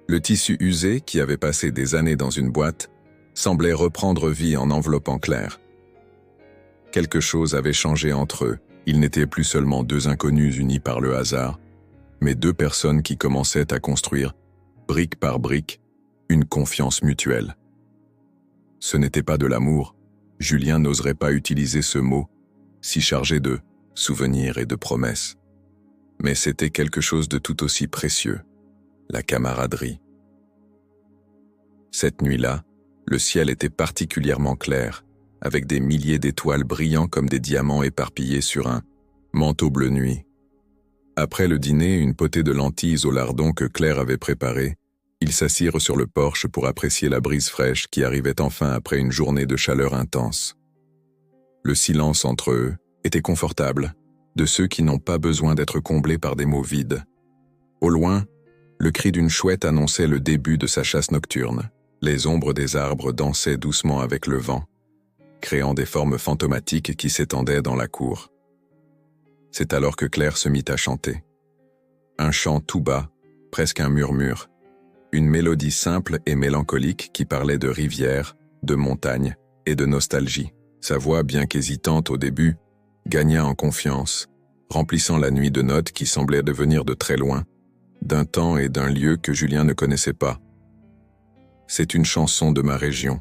Le tissu usé, qui avait passé des années dans une boîte, semblait reprendre vie en enveloppant Claire. Quelque chose avait changé entre eux. Ils n'étaient plus seulement deux inconnus unis par le hasard, mais deux personnes qui commençaient à construire, brique par brique, une confiance mutuelle. Ce n'était pas de l'amour, Julien n'oserait pas utiliser ce mot, si chargé de souvenirs et de promesses. Mais c'était quelque chose de tout aussi précieux, la camaraderie. Cette nuit-là, le ciel était particulièrement clair, avec des milliers d'étoiles brillant comme des diamants éparpillés sur un manteau bleu nuit. Après le dîner, une potée de lentilles au lardon que Claire avait préparée, ils s'assirent sur le porche pour apprécier la brise fraîche qui arrivait enfin après une journée de chaleur intense. Le silence entre eux était confortable, de ceux qui n'ont pas besoin d'être comblés par des mots vides. Au loin, le cri d'une chouette annonçait le début de sa chasse nocturne. Les ombres des arbres dansaient doucement avec le vent, créant des formes fantomatiques qui s'étendaient dans la cour. C'est alors que Claire se mit à chanter. Un chant tout bas, presque un murmure, une mélodie simple et mélancolique qui parlait de rivières, de montagnes et de nostalgie. Sa voix, bien qu'hésitante au début, gagna en confiance, remplissant la nuit de notes qui semblaient devenir de très loin, d'un temps et d'un lieu que Julien ne connaissait pas. « C'est une chanson de ma région »,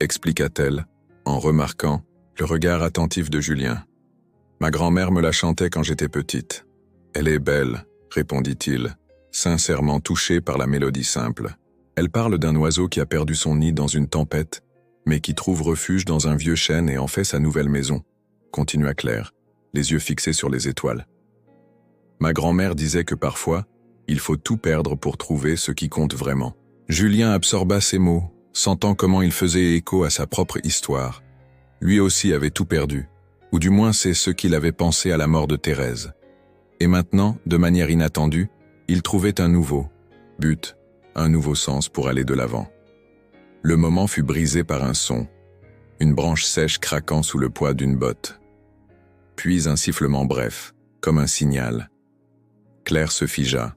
expliqua-t-elle, en remarquant le regard attentif de Julien. « Ma grand-mère me la chantait quand j'étais petite. Elle est belle, répondit-il, sincèrement touché par la mélodie simple. Elle parle d'un oiseau qui a perdu son nid dans une tempête, mais qui trouve refuge dans un vieux chêne et en fait sa nouvelle maison, continua Claire, les yeux fixés sur les étoiles. Ma grand-mère disait que parfois, il faut tout perdre pour trouver ce qui compte vraiment. Julien absorba ces mots, sentant comment il faisait écho à sa propre histoire. Lui aussi avait tout perdu, ou du moins c'est ce qu'il avait pensé à la mort de Thérèse. Et maintenant, de manière inattendue, il trouvait un nouveau but, un nouveau sens pour aller de l'avant. Le moment fut brisé par un son, une branche sèche craquant sous le poids d'une botte. Puis un sifflement bref, comme un signal. Claire se figea.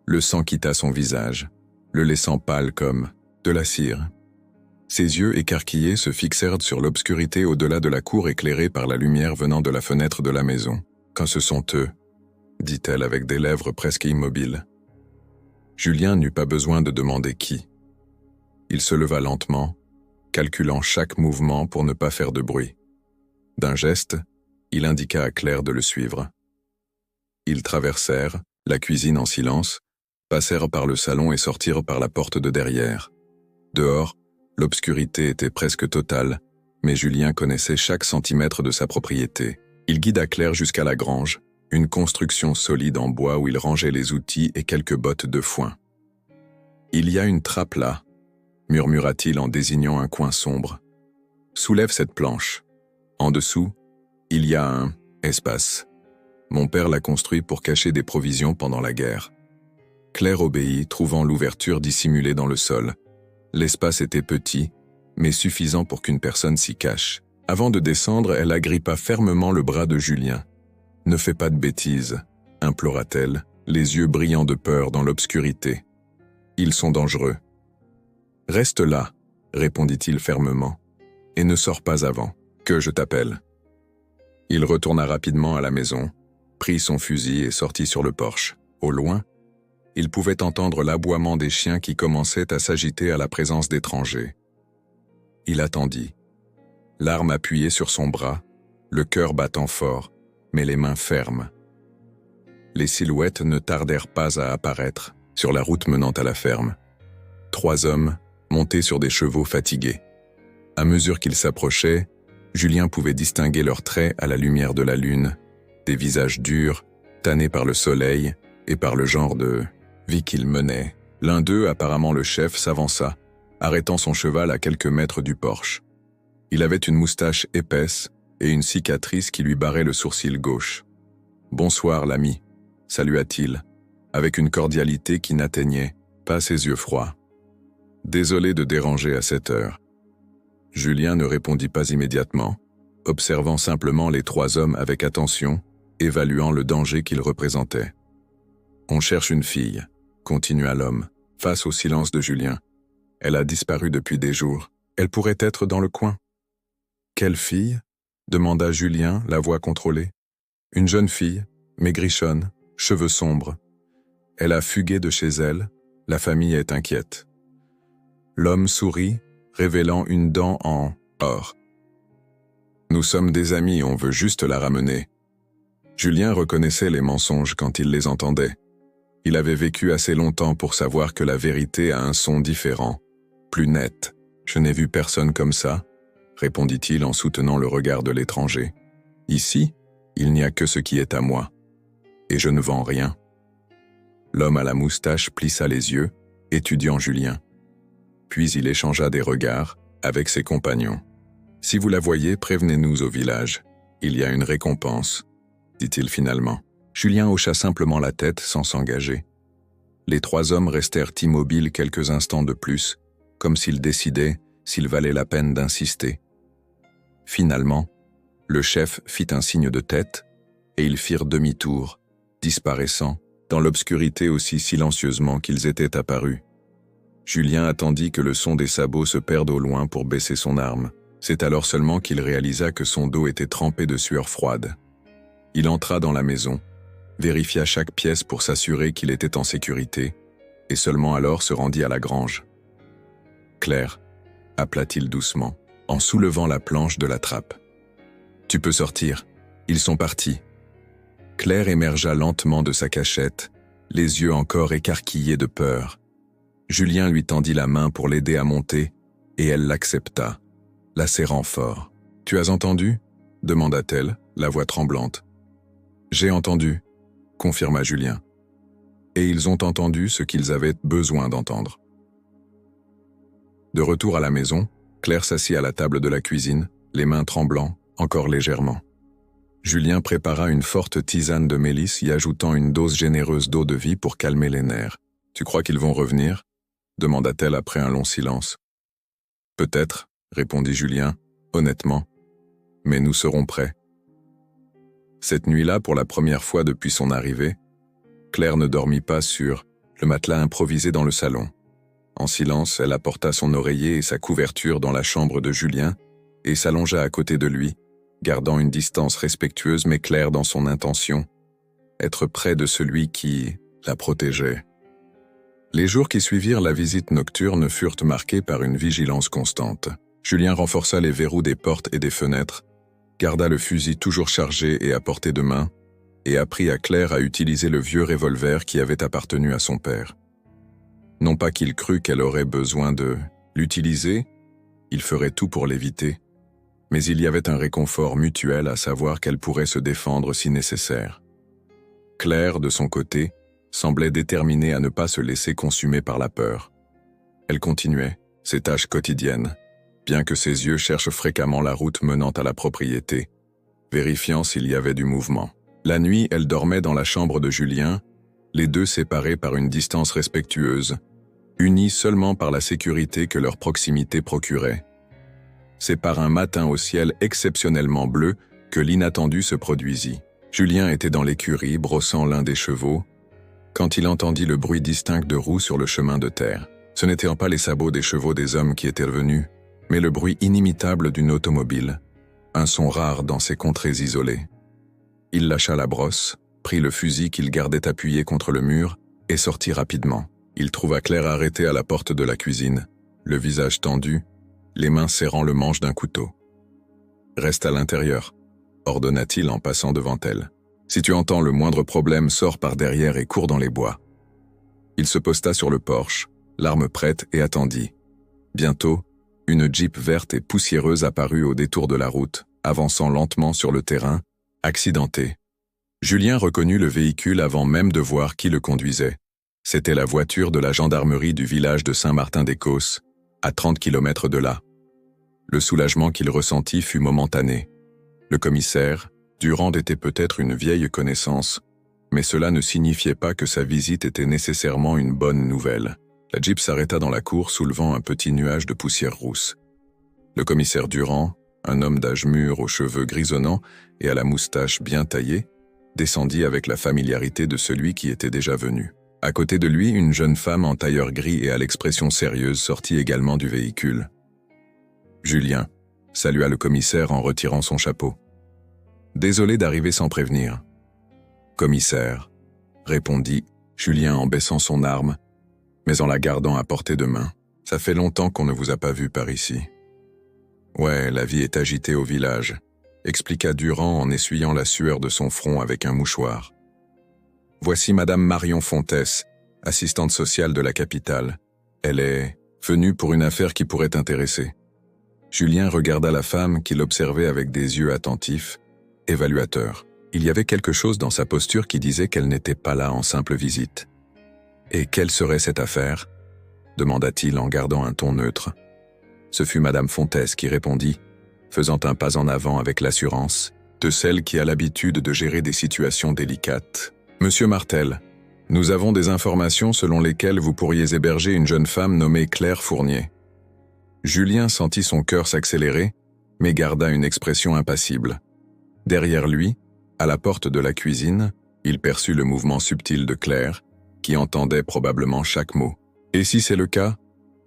Le sang quitta son visage, le laissant pâle comme de la cire. Ses yeux écarquillés se fixèrent sur l'obscurité au-delà de la cour éclairée par la lumière venant de la fenêtre de la maison. « Quand ce sont eux », dit-elle avec des lèvres presque immobiles. Julien n'eut pas besoin de demander qui. Il se leva lentement, calculant chaque mouvement pour ne pas faire de bruit. D'un geste, il indiqua à Claire de le suivre. Ils traversèrent la cuisine en silence, passèrent par le salon et sortirent par la porte de derrière. Dehors, l'obscurité était presque totale, mais Julien connaissait chaque centimètre de sa propriété. Il guida Claire jusqu'à la grange, une construction solide en bois où il rangeait les outils et quelques bottes de foin. « Il y a une trappe là », murmura-t-il en désignant un coin sombre. « Soulève cette planche. En dessous, il y a un espace. Mon père l'a construit pour cacher des provisions pendant la guerre. » Claire obéit, trouvant l'ouverture dissimulée dans le sol. L'espace était petit, mais suffisant pour qu'une personne s'y cache. Avant de descendre, elle agrippa fermement le bras de Julien. « Ne fais pas de bêtises, » implora-t-elle, les yeux brillants de peur dans l'obscurité. « Ils sont dangereux. »« Reste là, » répondit-il fermement, « et ne sors pas avant, que je t'appelle. » Il retourna rapidement à la maison, prit son fusil et sortit sur le porche. Au loin, il pouvait entendre l'aboiement des chiens qui commençaient à s'agiter à la présence d'étrangers. Il attendit, l'arme appuyée sur son bras, le cœur battant fort, mais les mains fermes. Les silhouettes ne tardèrent pas à apparaître sur la route menant à la ferme. 3 hommes, montés sur des chevaux fatigués. À mesure qu'ils s'approchaient, Julien pouvait distinguer leurs traits à la lumière de la lune, des visages durs, tannés par le soleil et par le genre de vie qu'ils menaient. L'un d'eux, apparemment le chef, s'avança, arrêtant son cheval à quelques mètres du porche. Il avait une moustache épaisse et une cicatrice qui lui barrait le sourcil gauche. « Bonsoir, l'ami », salua-t-il, avec une cordialité qui n'atteignait pas ses yeux froids. « Désolé de déranger à cette heure. » Julien ne répondit pas immédiatement, observant simplement les 3 hommes avec attention, évaluant le danger qu'ils représentaient. « On cherche une fille », continua l'homme, face au silence de Julien. « Elle a disparu depuis des jours. Elle pourrait être dans le coin. »« Quelle fille ?» demanda Julien, la voix contrôlée. « Une jeune fille, maigrichonne, cheveux sombres. Elle a fugué de chez elle, la famille est inquiète. » L'homme sourit, révélant une dent en or. « Nous sommes des amis, on veut juste la ramener. » Julien reconnaissait les mensonges quand il les entendait. Il avait vécu assez longtemps pour savoir que la vérité a un son différent, plus net. « Je n'ai vu personne comme ça, » répondit-il en soutenant le regard de l'étranger. « Ici, il n'y a que ce qui est à moi. Et je ne vends rien. » L'homme à la moustache plissa les yeux, étudiant Julien. Puis il échangea des regards avec ses compagnons. « Si vous la voyez, prévenez-nous au village. Il y a une récompense, » dit-il finalement. Julien hocha simplement la tête sans s'engager. Les 3 hommes restèrent immobiles quelques instants de plus, comme s'ils décidaient s'il valait la peine d'insister. Finalement, le chef fit un signe de tête, et ils firent demi-tour, disparaissant dans l'obscurité aussi silencieusement qu'ils étaient apparus. Julien attendit que le son des sabots se perde au loin pour baisser son arme. C'est alors seulement qu'il réalisa que son dos était trempé de sueur froide. Il entra dans la maison, vérifia chaque pièce pour s'assurer qu'il était en sécurité, et seulement alors se rendit à la grange. « Claire », appela-t-il doucement, en soulevant la planche de la trappe. « Tu peux sortir, ils sont partis. » Claire émergea lentement de sa cachette, les yeux encore écarquillés de peur. Julien lui tendit la main pour l'aider à monter, et elle l'accepta, la serrant fort. « Tu as entendu ?» demanda-t-elle, la voix tremblante. « J'ai entendu », confirma Julien. Et ils ont entendu ce qu'ils avaient besoin d'entendre. De retour à la maison, Claire s'assit à la table de la cuisine, les mains tremblant, encore légèrement. Julien prépara une forte tisane de mélisse y ajoutant une dose généreuse d'eau de vie pour calmer les nerfs. « Tu crois qu'ils vont revenir ?» demanda-t-elle après un long silence. « Peut-être, » répondit Julien, honnêtement, « mais nous serons prêts. » Cette nuit-là, pour la première fois depuis son arrivée, Claire ne dormit pas sur le matelas improvisé dans le salon. En silence, elle apporta son oreiller et sa couverture dans la chambre de Julien et s'allongea à côté de lui, gardant une distance respectueuse mais claire dans son intention, être près de celui qui la protégeait. Les jours qui suivirent la visite nocturne furent marqués par une vigilance constante. Julien renforça les verrous des portes et des fenêtres, garda le fusil toujours chargé et à portée de main, et apprit à Claire à utiliser le vieux revolver qui avait appartenu à son père. Non pas qu'il crût qu'elle aurait besoin de l'utiliser, il ferait tout pour l'éviter, mais il y avait un réconfort mutuel à savoir qu'elle pourrait se défendre si nécessaire. Claire, de son côté, semblait déterminée à ne pas se laisser consumer par la peur. Elle continuait ses tâches quotidiennes, bien que ses yeux cherchent fréquemment la route menant à la propriété, vérifiant s'il y avait du mouvement. La nuit, elle dormait dans la chambre de Julien, les deux séparés par une distance respectueuse, unis seulement par la sécurité que leur proximité procurait. C'est par un matin au ciel exceptionnellement bleu que l'inattendu se produisit. Julien était dans l'écurie, brossant l'un des chevaux, quand il entendit le bruit distinct de roues sur le chemin de terre. Ce n'étaient pas les sabots des chevaux des hommes qui étaient venus, mais le bruit inimitable d'une automobile, un son rare dans ces contrées isolées. Il lâcha la brosse, prit le fusil qu'il gardait appuyé contre le mur et sortit rapidement. Il trouva Claire arrêtée à la porte de la cuisine, le visage tendu, les mains serrant le manche d'un couteau. « Reste à l'intérieur », ordonna-t-il en passant devant elle. « Si tu entends le moindre problème, sors par derrière et cours dans les bois. » Il se posta sur le porche, l'arme prête et attendit. Bientôt, une Jeep verte et poussiéreuse apparut au détour de la route, avançant lentement sur le terrain, accidenté. Julien reconnut le véhicule avant même de voir qui le conduisait. C'était la voiture de la gendarmerie du village de Saint-Martin-des-Causses, à 30 km de là. Le soulagement qu'il ressentit fut momentané. Le commissaire, Durand, était peut-être une vieille connaissance, mais cela ne signifiait pas que sa visite était nécessairement une bonne nouvelle. La Jeep s'arrêta dans la cour, soulevant un petit nuage de poussière rousse. Le commissaire Durand, un homme d'âge mûr aux cheveux grisonnants et à la moustache bien taillée, descendit avec la familiarité de celui qui était déjà venu. À côté de lui, une jeune femme en tailleur gris et à l'expression sérieuse sortit également du véhicule. Julien, salua le commissaire en retirant son chapeau. Désolé d'arriver sans prévenir. Commissaire, répondit Julien en baissant son arme, mais en la gardant à portée de main. Ça fait longtemps qu'on ne vous a pas vu par ici. Ouais, la vie est agitée au village, expliqua Durand en essuyant la sueur de son front avec un mouchoir. Voici Madame Marion Fontès, assistante sociale de la capitale. Elle est venue pour une affaire qui pourrait t'intéresser. Julien regarda la femme qui l'observait avec des yeux attentifs, évaluateurs. Il y avait quelque chose dans sa posture qui disait qu'elle n'était pas là en simple visite. « Et quelle serait cette affaire ?» demanda-t-il en gardant un ton neutre. Ce fut Madame Fontès qui répondit, faisant un pas en avant avec l'assurance de celle qui a l'habitude de gérer des situations délicates. « Monsieur Martel, nous avons des informations selon lesquelles vous pourriez héberger une jeune femme nommée Claire Fournier. » Julien sentit son cœur s'accélérer, mais garda une expression impassible. Derrière lui, à la porte de la cuisine, il perçut le mouvement subtil de Claire, qui entendait probablement chaque mot. « Et si c'est le cas ?»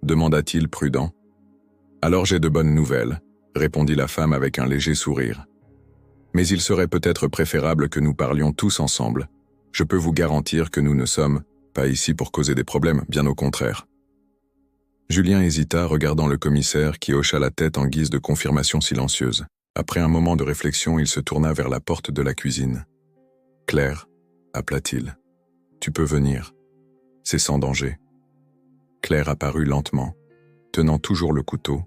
demanda-t-il prudent. « Alors j'ai de bonnes nouvelles », répondit la femme avec un léger sourire. « Mais il serait peut-être préférable que nous parlions tous ensemble. Je peux vous garantir que nous ne sommes pas ici pour causer des problèmes, bien au contraire. » Julien hésita, regardant le commissaire qui hocha la tête en guise de confirmation silencieuse. Après un moment de réflexion, il se tourna vers la porte de la cuisine. « Claire, » appela-t-il, « tu peux venir. C'est sans danger. » Claire apparut lentement, tenant toujours le couteau,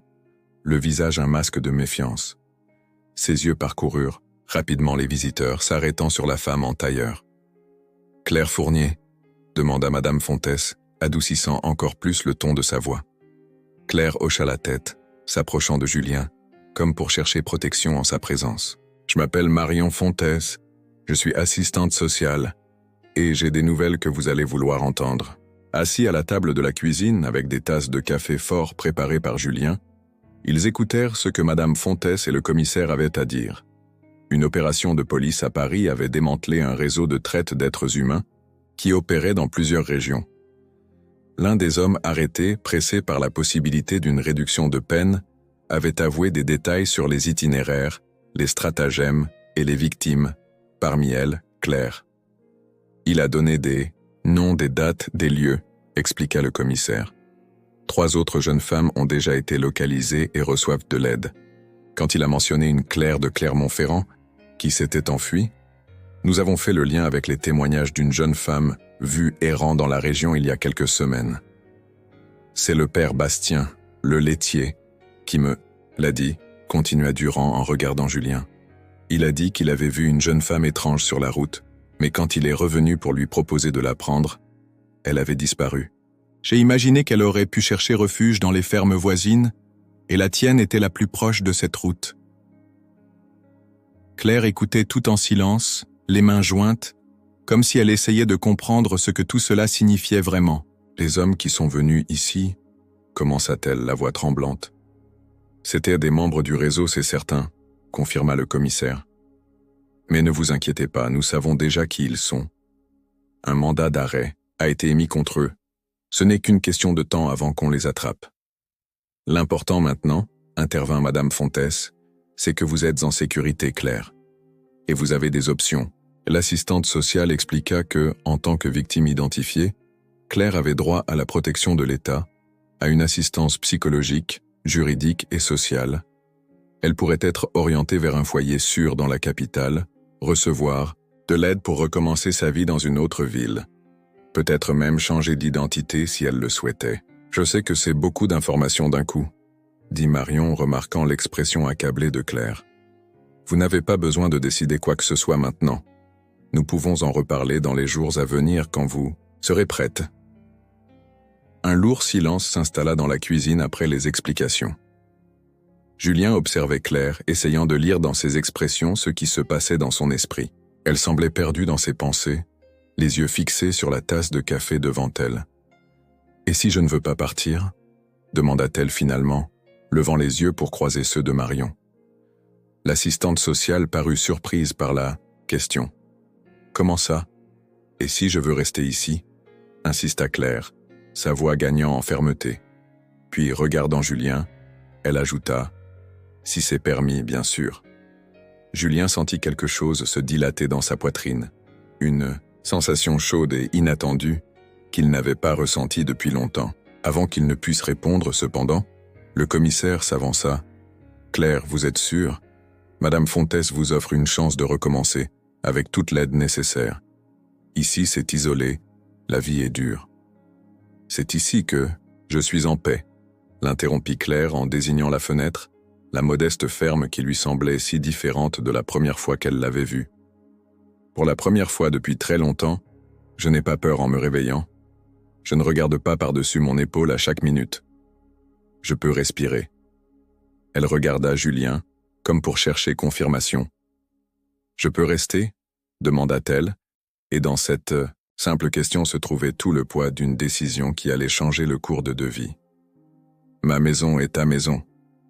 le visage un masque de méfiance. Ses yeux parcoururent rapidement les visiteurs, s'arrêtant sur la femme en tailleur. « Claire Fournier ?» demanda Madame Fontès, adoucissant encore plus le ton de sa voix. Claire hocha la tête, s'approchant de Julien, comme pour chercher protection en sa présence. « Je m'appelle Marion Fontès, je suis assistante sociale, et j'ai des nouvelles que vous allez vouloir entendre. » Assis à la table de la cuisine, avec des tasses de café fort préparées par Julien, ils écoutèrent ce que Madame Fontès et le commissaire avaient à dire. Une opération de police à Paris avait démantelé un réseau de traite d'êtres humains qui opérait dans plusieurs régions. L'un des hommes arrêtés, pressé par la possibilité d'une réduction de peine, avait avoué des détails sur les itinéraires, les stratagèmes et les victimes, parmi elles, Claire. Il a donné des noms, des dates, des lieux, expliqua le commissaire. 3 autres jeunes femmes ont déjà été localisées et reçoivent de l'aide. Quand il a mentionné une Claire de Clermont-Ferrand, qui s'était enfuie, nous avons fait le lien avec les témoignages d'une jeune femme vue errant dans la région il y a quelques semaines. C'est le père Bastien, le laitier, qui me l'a dit, continua Durand en regardant Julien. Il a dit qu'il avait vu une jeune femme étrange sur la route, mais quand il est revenu pour lui proposer de la prendre, elle avait disparu. J'ai imaginé qu'elle aurait pu chercher refuge dans les fermes voisines, et la tienne était la plus proche de cette route. Claire écoutait tout en silence, les mains jointes, comme si elle essayait de comprendre ce que tout cela signifiait vraiment. Les hommes qui sont venus ici, commença-t-elle, la voix tremblante. C'étaient des membres du réseau, c'est certain, confirma le commissaire. Mais ne vous inquiétez pas, nous savons déjà qui ils sont. Un mandat d'arrêt a été émis contre eux. Ce n'est qu'une question de temps avant qu'on les attrape. L'important maintenant, intervint Madame Fontès, c'est que vous êtes en sécurité, Claire. Et vous avez des options. L'assistante sociale expliqua que, en tant que victime identifiée, Claire avait droit à la protection de l'État, à une assistance psychologique, juridique et sociale. Elle pourrait être orientée vers un foyer sûr dans la capitale, recevoir de l'aide pour recommencer sa vie dans une autre ville. Peut-être même changer d'identité si elle le souhaitait. Je sais que c'est beaucoup d'informations d'un coup, dit Marion, remarquant l'expression accablée de Claire. Vous n'avez pas besoin de décider quoi que ce soit maintenant. Nous pouvons en reparler dans les jours à venir quand vous serez prête. Un lourd silence s'installa dans la cuisine après les explications. Julien observait Claire, essayant de lire dans ses expressions ce qui se passait dans son esprit. Elle semblait perdue dans ses pensées, les yeux fixés sur la tasse de café devant elle. « Et si je ne veux pas partir ?» demanda-t-elle finalement, levant les yeux pour croiser ceux de Marion. L'assistante sociale parut surprise par la question. « Comment ça? Et si je veux rester ici ?» insista Claire, sa voix gagnant en fermeté. Puis, regardant Julien, elle ajouta « Si c'est permis, bien sûr. » Julien sentit quelque chose se dilater dans sa poitrine, une sensation chaude et inattendue qu'il n'avait pas ressentie depuis longtemps. Avant qu'il ne puisse répondre, cependant, le commissaire s'avança. « Claire, vous êtes sûre? Madame Fontès vous offre une chance de recommencer, avec toute l'aide nécessaire. Ici, c'est isolé, la vie est dure. »« C'est ici que je suis en paix », l'interrompit Claire en désignant la fenêtre, la modeste ferme qui lui semblait si différente de la première fois qu'elle l'avait vue. « Pour la première fois depuis très longtemps, je n'ai pas peur en me réveillant. Je ne regarde pas par-dessus mon épaule à chaque minute. Je peux respirer. » Elle regarda Julien, comme pour chercher confirmation. « Je peux rester ?» demanda-t-elle, et dans cette simple question se trouvait tout le poids d'une décision qui allait changer le cours de deux vies. « Ma maison est ta maison »,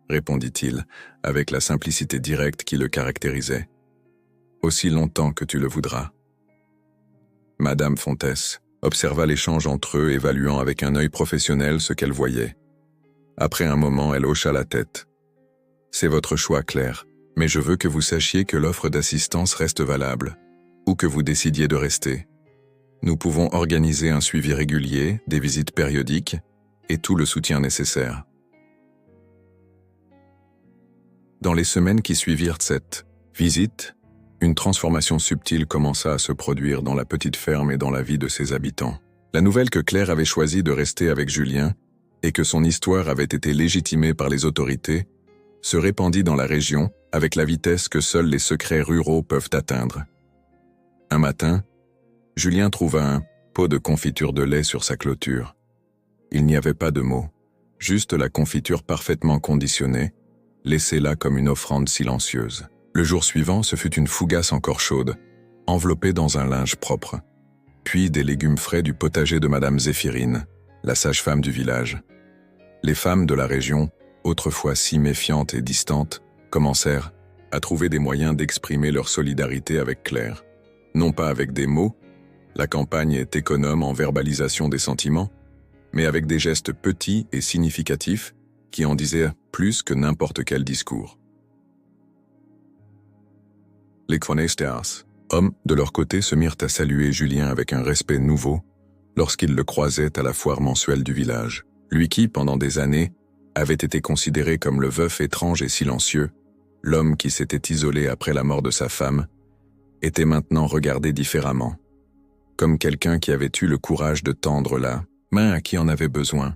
répondit-il, avec la simplicité directe qui le caractérisait. « Aussi longtemps que tu le voudras. » Madame Fontès observa l'échange entre eux, évaluant avec un œil professionnel ce qu'elle voyait. Après un moment, elle hocha la tête. « C'est votre choix, Claire, mais je veux que vous sachiez que l'offre d'assistance reste valable, ou que vous décidiez de rester. Nous pouvons organiser un suivi régulier, des visites périodiques, et tout le soutien nécessaire. » Dans les semaines qui suivirent cette visite, une transformation subtile commença à se produire dans la petite ferme et dans la vie de ses habitants. La nouvelle que Claire avait choisi de rester avec Julien et que son histoire avait été légitimée par les autorités se répandit dans la région avec la vitesse que seuls les secrets ruraux peuvent atteindre. Un matin, Julien trouva un pot de confiture de lait sur sa clôture. Il n'y avait pas de mots, juste la confiture parfaitement conditionnée, laissée là comme une offrande silencieuse. Le jour suivant, ce fut une fougasse encore chaude, enveloppée dans un linge propre, puis des légumes frais du potager de Madame Zéphirine, la sage-femme du village. Les femmes de la région, autrefois si méfiantes et distantes, commencèrent à trouver des moyens d'exprimer leur solidarité avec Claire. Non pas avec des mots, la campagne est économe en verbalisation des sentiments, mais avec des gestes petits et significatifs qui en disaient plus que n'importe quel discours. Les Cronesters, hommes, de leur côté, se mirent à saluer Julien avec un respect nouveau lorsqu'ils le croisaient à la foire mensuelle du village. Lui qui, pendant des années, avait été considéré comme le veuf étrange et silencieux, l'homme qui s'était isolé après la mort de sa femme, était maintenant regardé différemment, comme quelqu'un qui avait eu le courage de tendre la main à qui en avait besoin,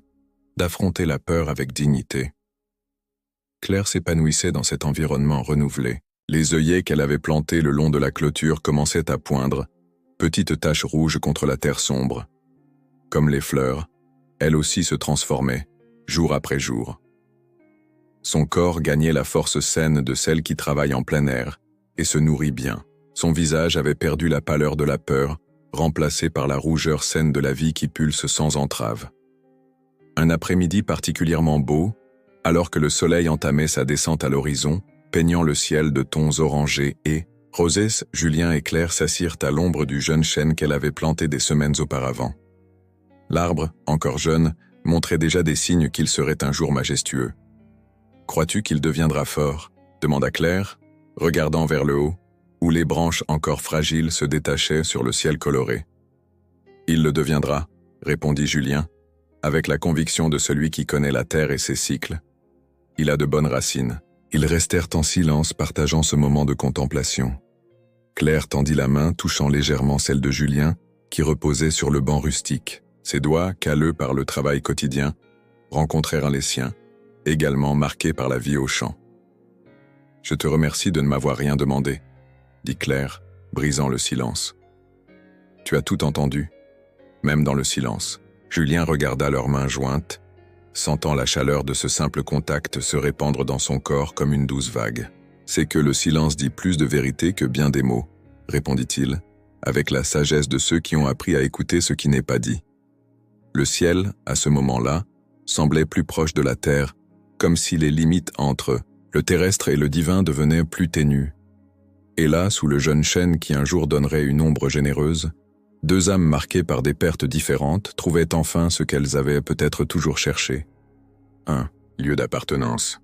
d'affronter la peur avec dignité. Claire s'épanouissait dans cet environnement renouvelé. Les œillets qu'elle avait plantés le long de la clôture commençaient à poindre, petites taches rouges contre la terre sombre. Comme les fleurs, elle aussi se transformait, jour après jour. Son corps gagnait la force saine de celle qui travaille en plein air et se nourrit bien. Son visage avait perdu la pâleur de la peur, remplacé par la rougeur saine de la vie qui pulse sans entrave. Un après-midi particulièrement beau, alors que le soleil entamait sa descente à l'horizon, peignant le ciel de tons orangés et rosés, Julien et Claire s'assirent à l'ombre du jeune chêne qu'elle avait planté des semaines auparavant. L'arbre, encore jeune, montrait déjà des signes qu'il serait un jour majestueux. « Crois-tu qu'il deviendra fort » demanda Claire, regardant vers le haut, où les branches encore fragiles se détachaient sur le ciel coloré. Il le deviendra, répondit Julien, avec la conviction de celui qui connaît la terre et ses cycles. Il a de bonnes racines. Ils restèrent en silence, partageant ce moment de contemplation. Claire tendit la main, touchant légèrement celle de Julien, qui reposait sur le banc rustique. Ses doigts, calleux par le travail quotidien, rencontrèrent les siens, également marqués par la vie au champ. « Je te remercie de ne m'avoir rien demandé, » dit Claire, brisant le silence. « Tu as tout entendu, même dans le silence. » Julien regarda leurs mains jointes, sentant la chaleur de ce simple contact se répandre dans son corps comme une douce vague. « C'est que le silence dit plus de vérité que bien des mots, » répondit-il, avec la sagesse de ceux qui ont appris à écouter ce qui n'est pas dit. Le ciel, à ce moment-là, semblait plus proche de la terre, comme si les limites entre le terrestre et le divin devenaient plus ténues. Et là, sous le jeune chêne qui un jour donnerait une ombre généreuse, deux âmes marquées par des pertes différentes trouvaient enfin ce qu'elles avaient peut-être toujours cherché. Un lieu d'appartenance.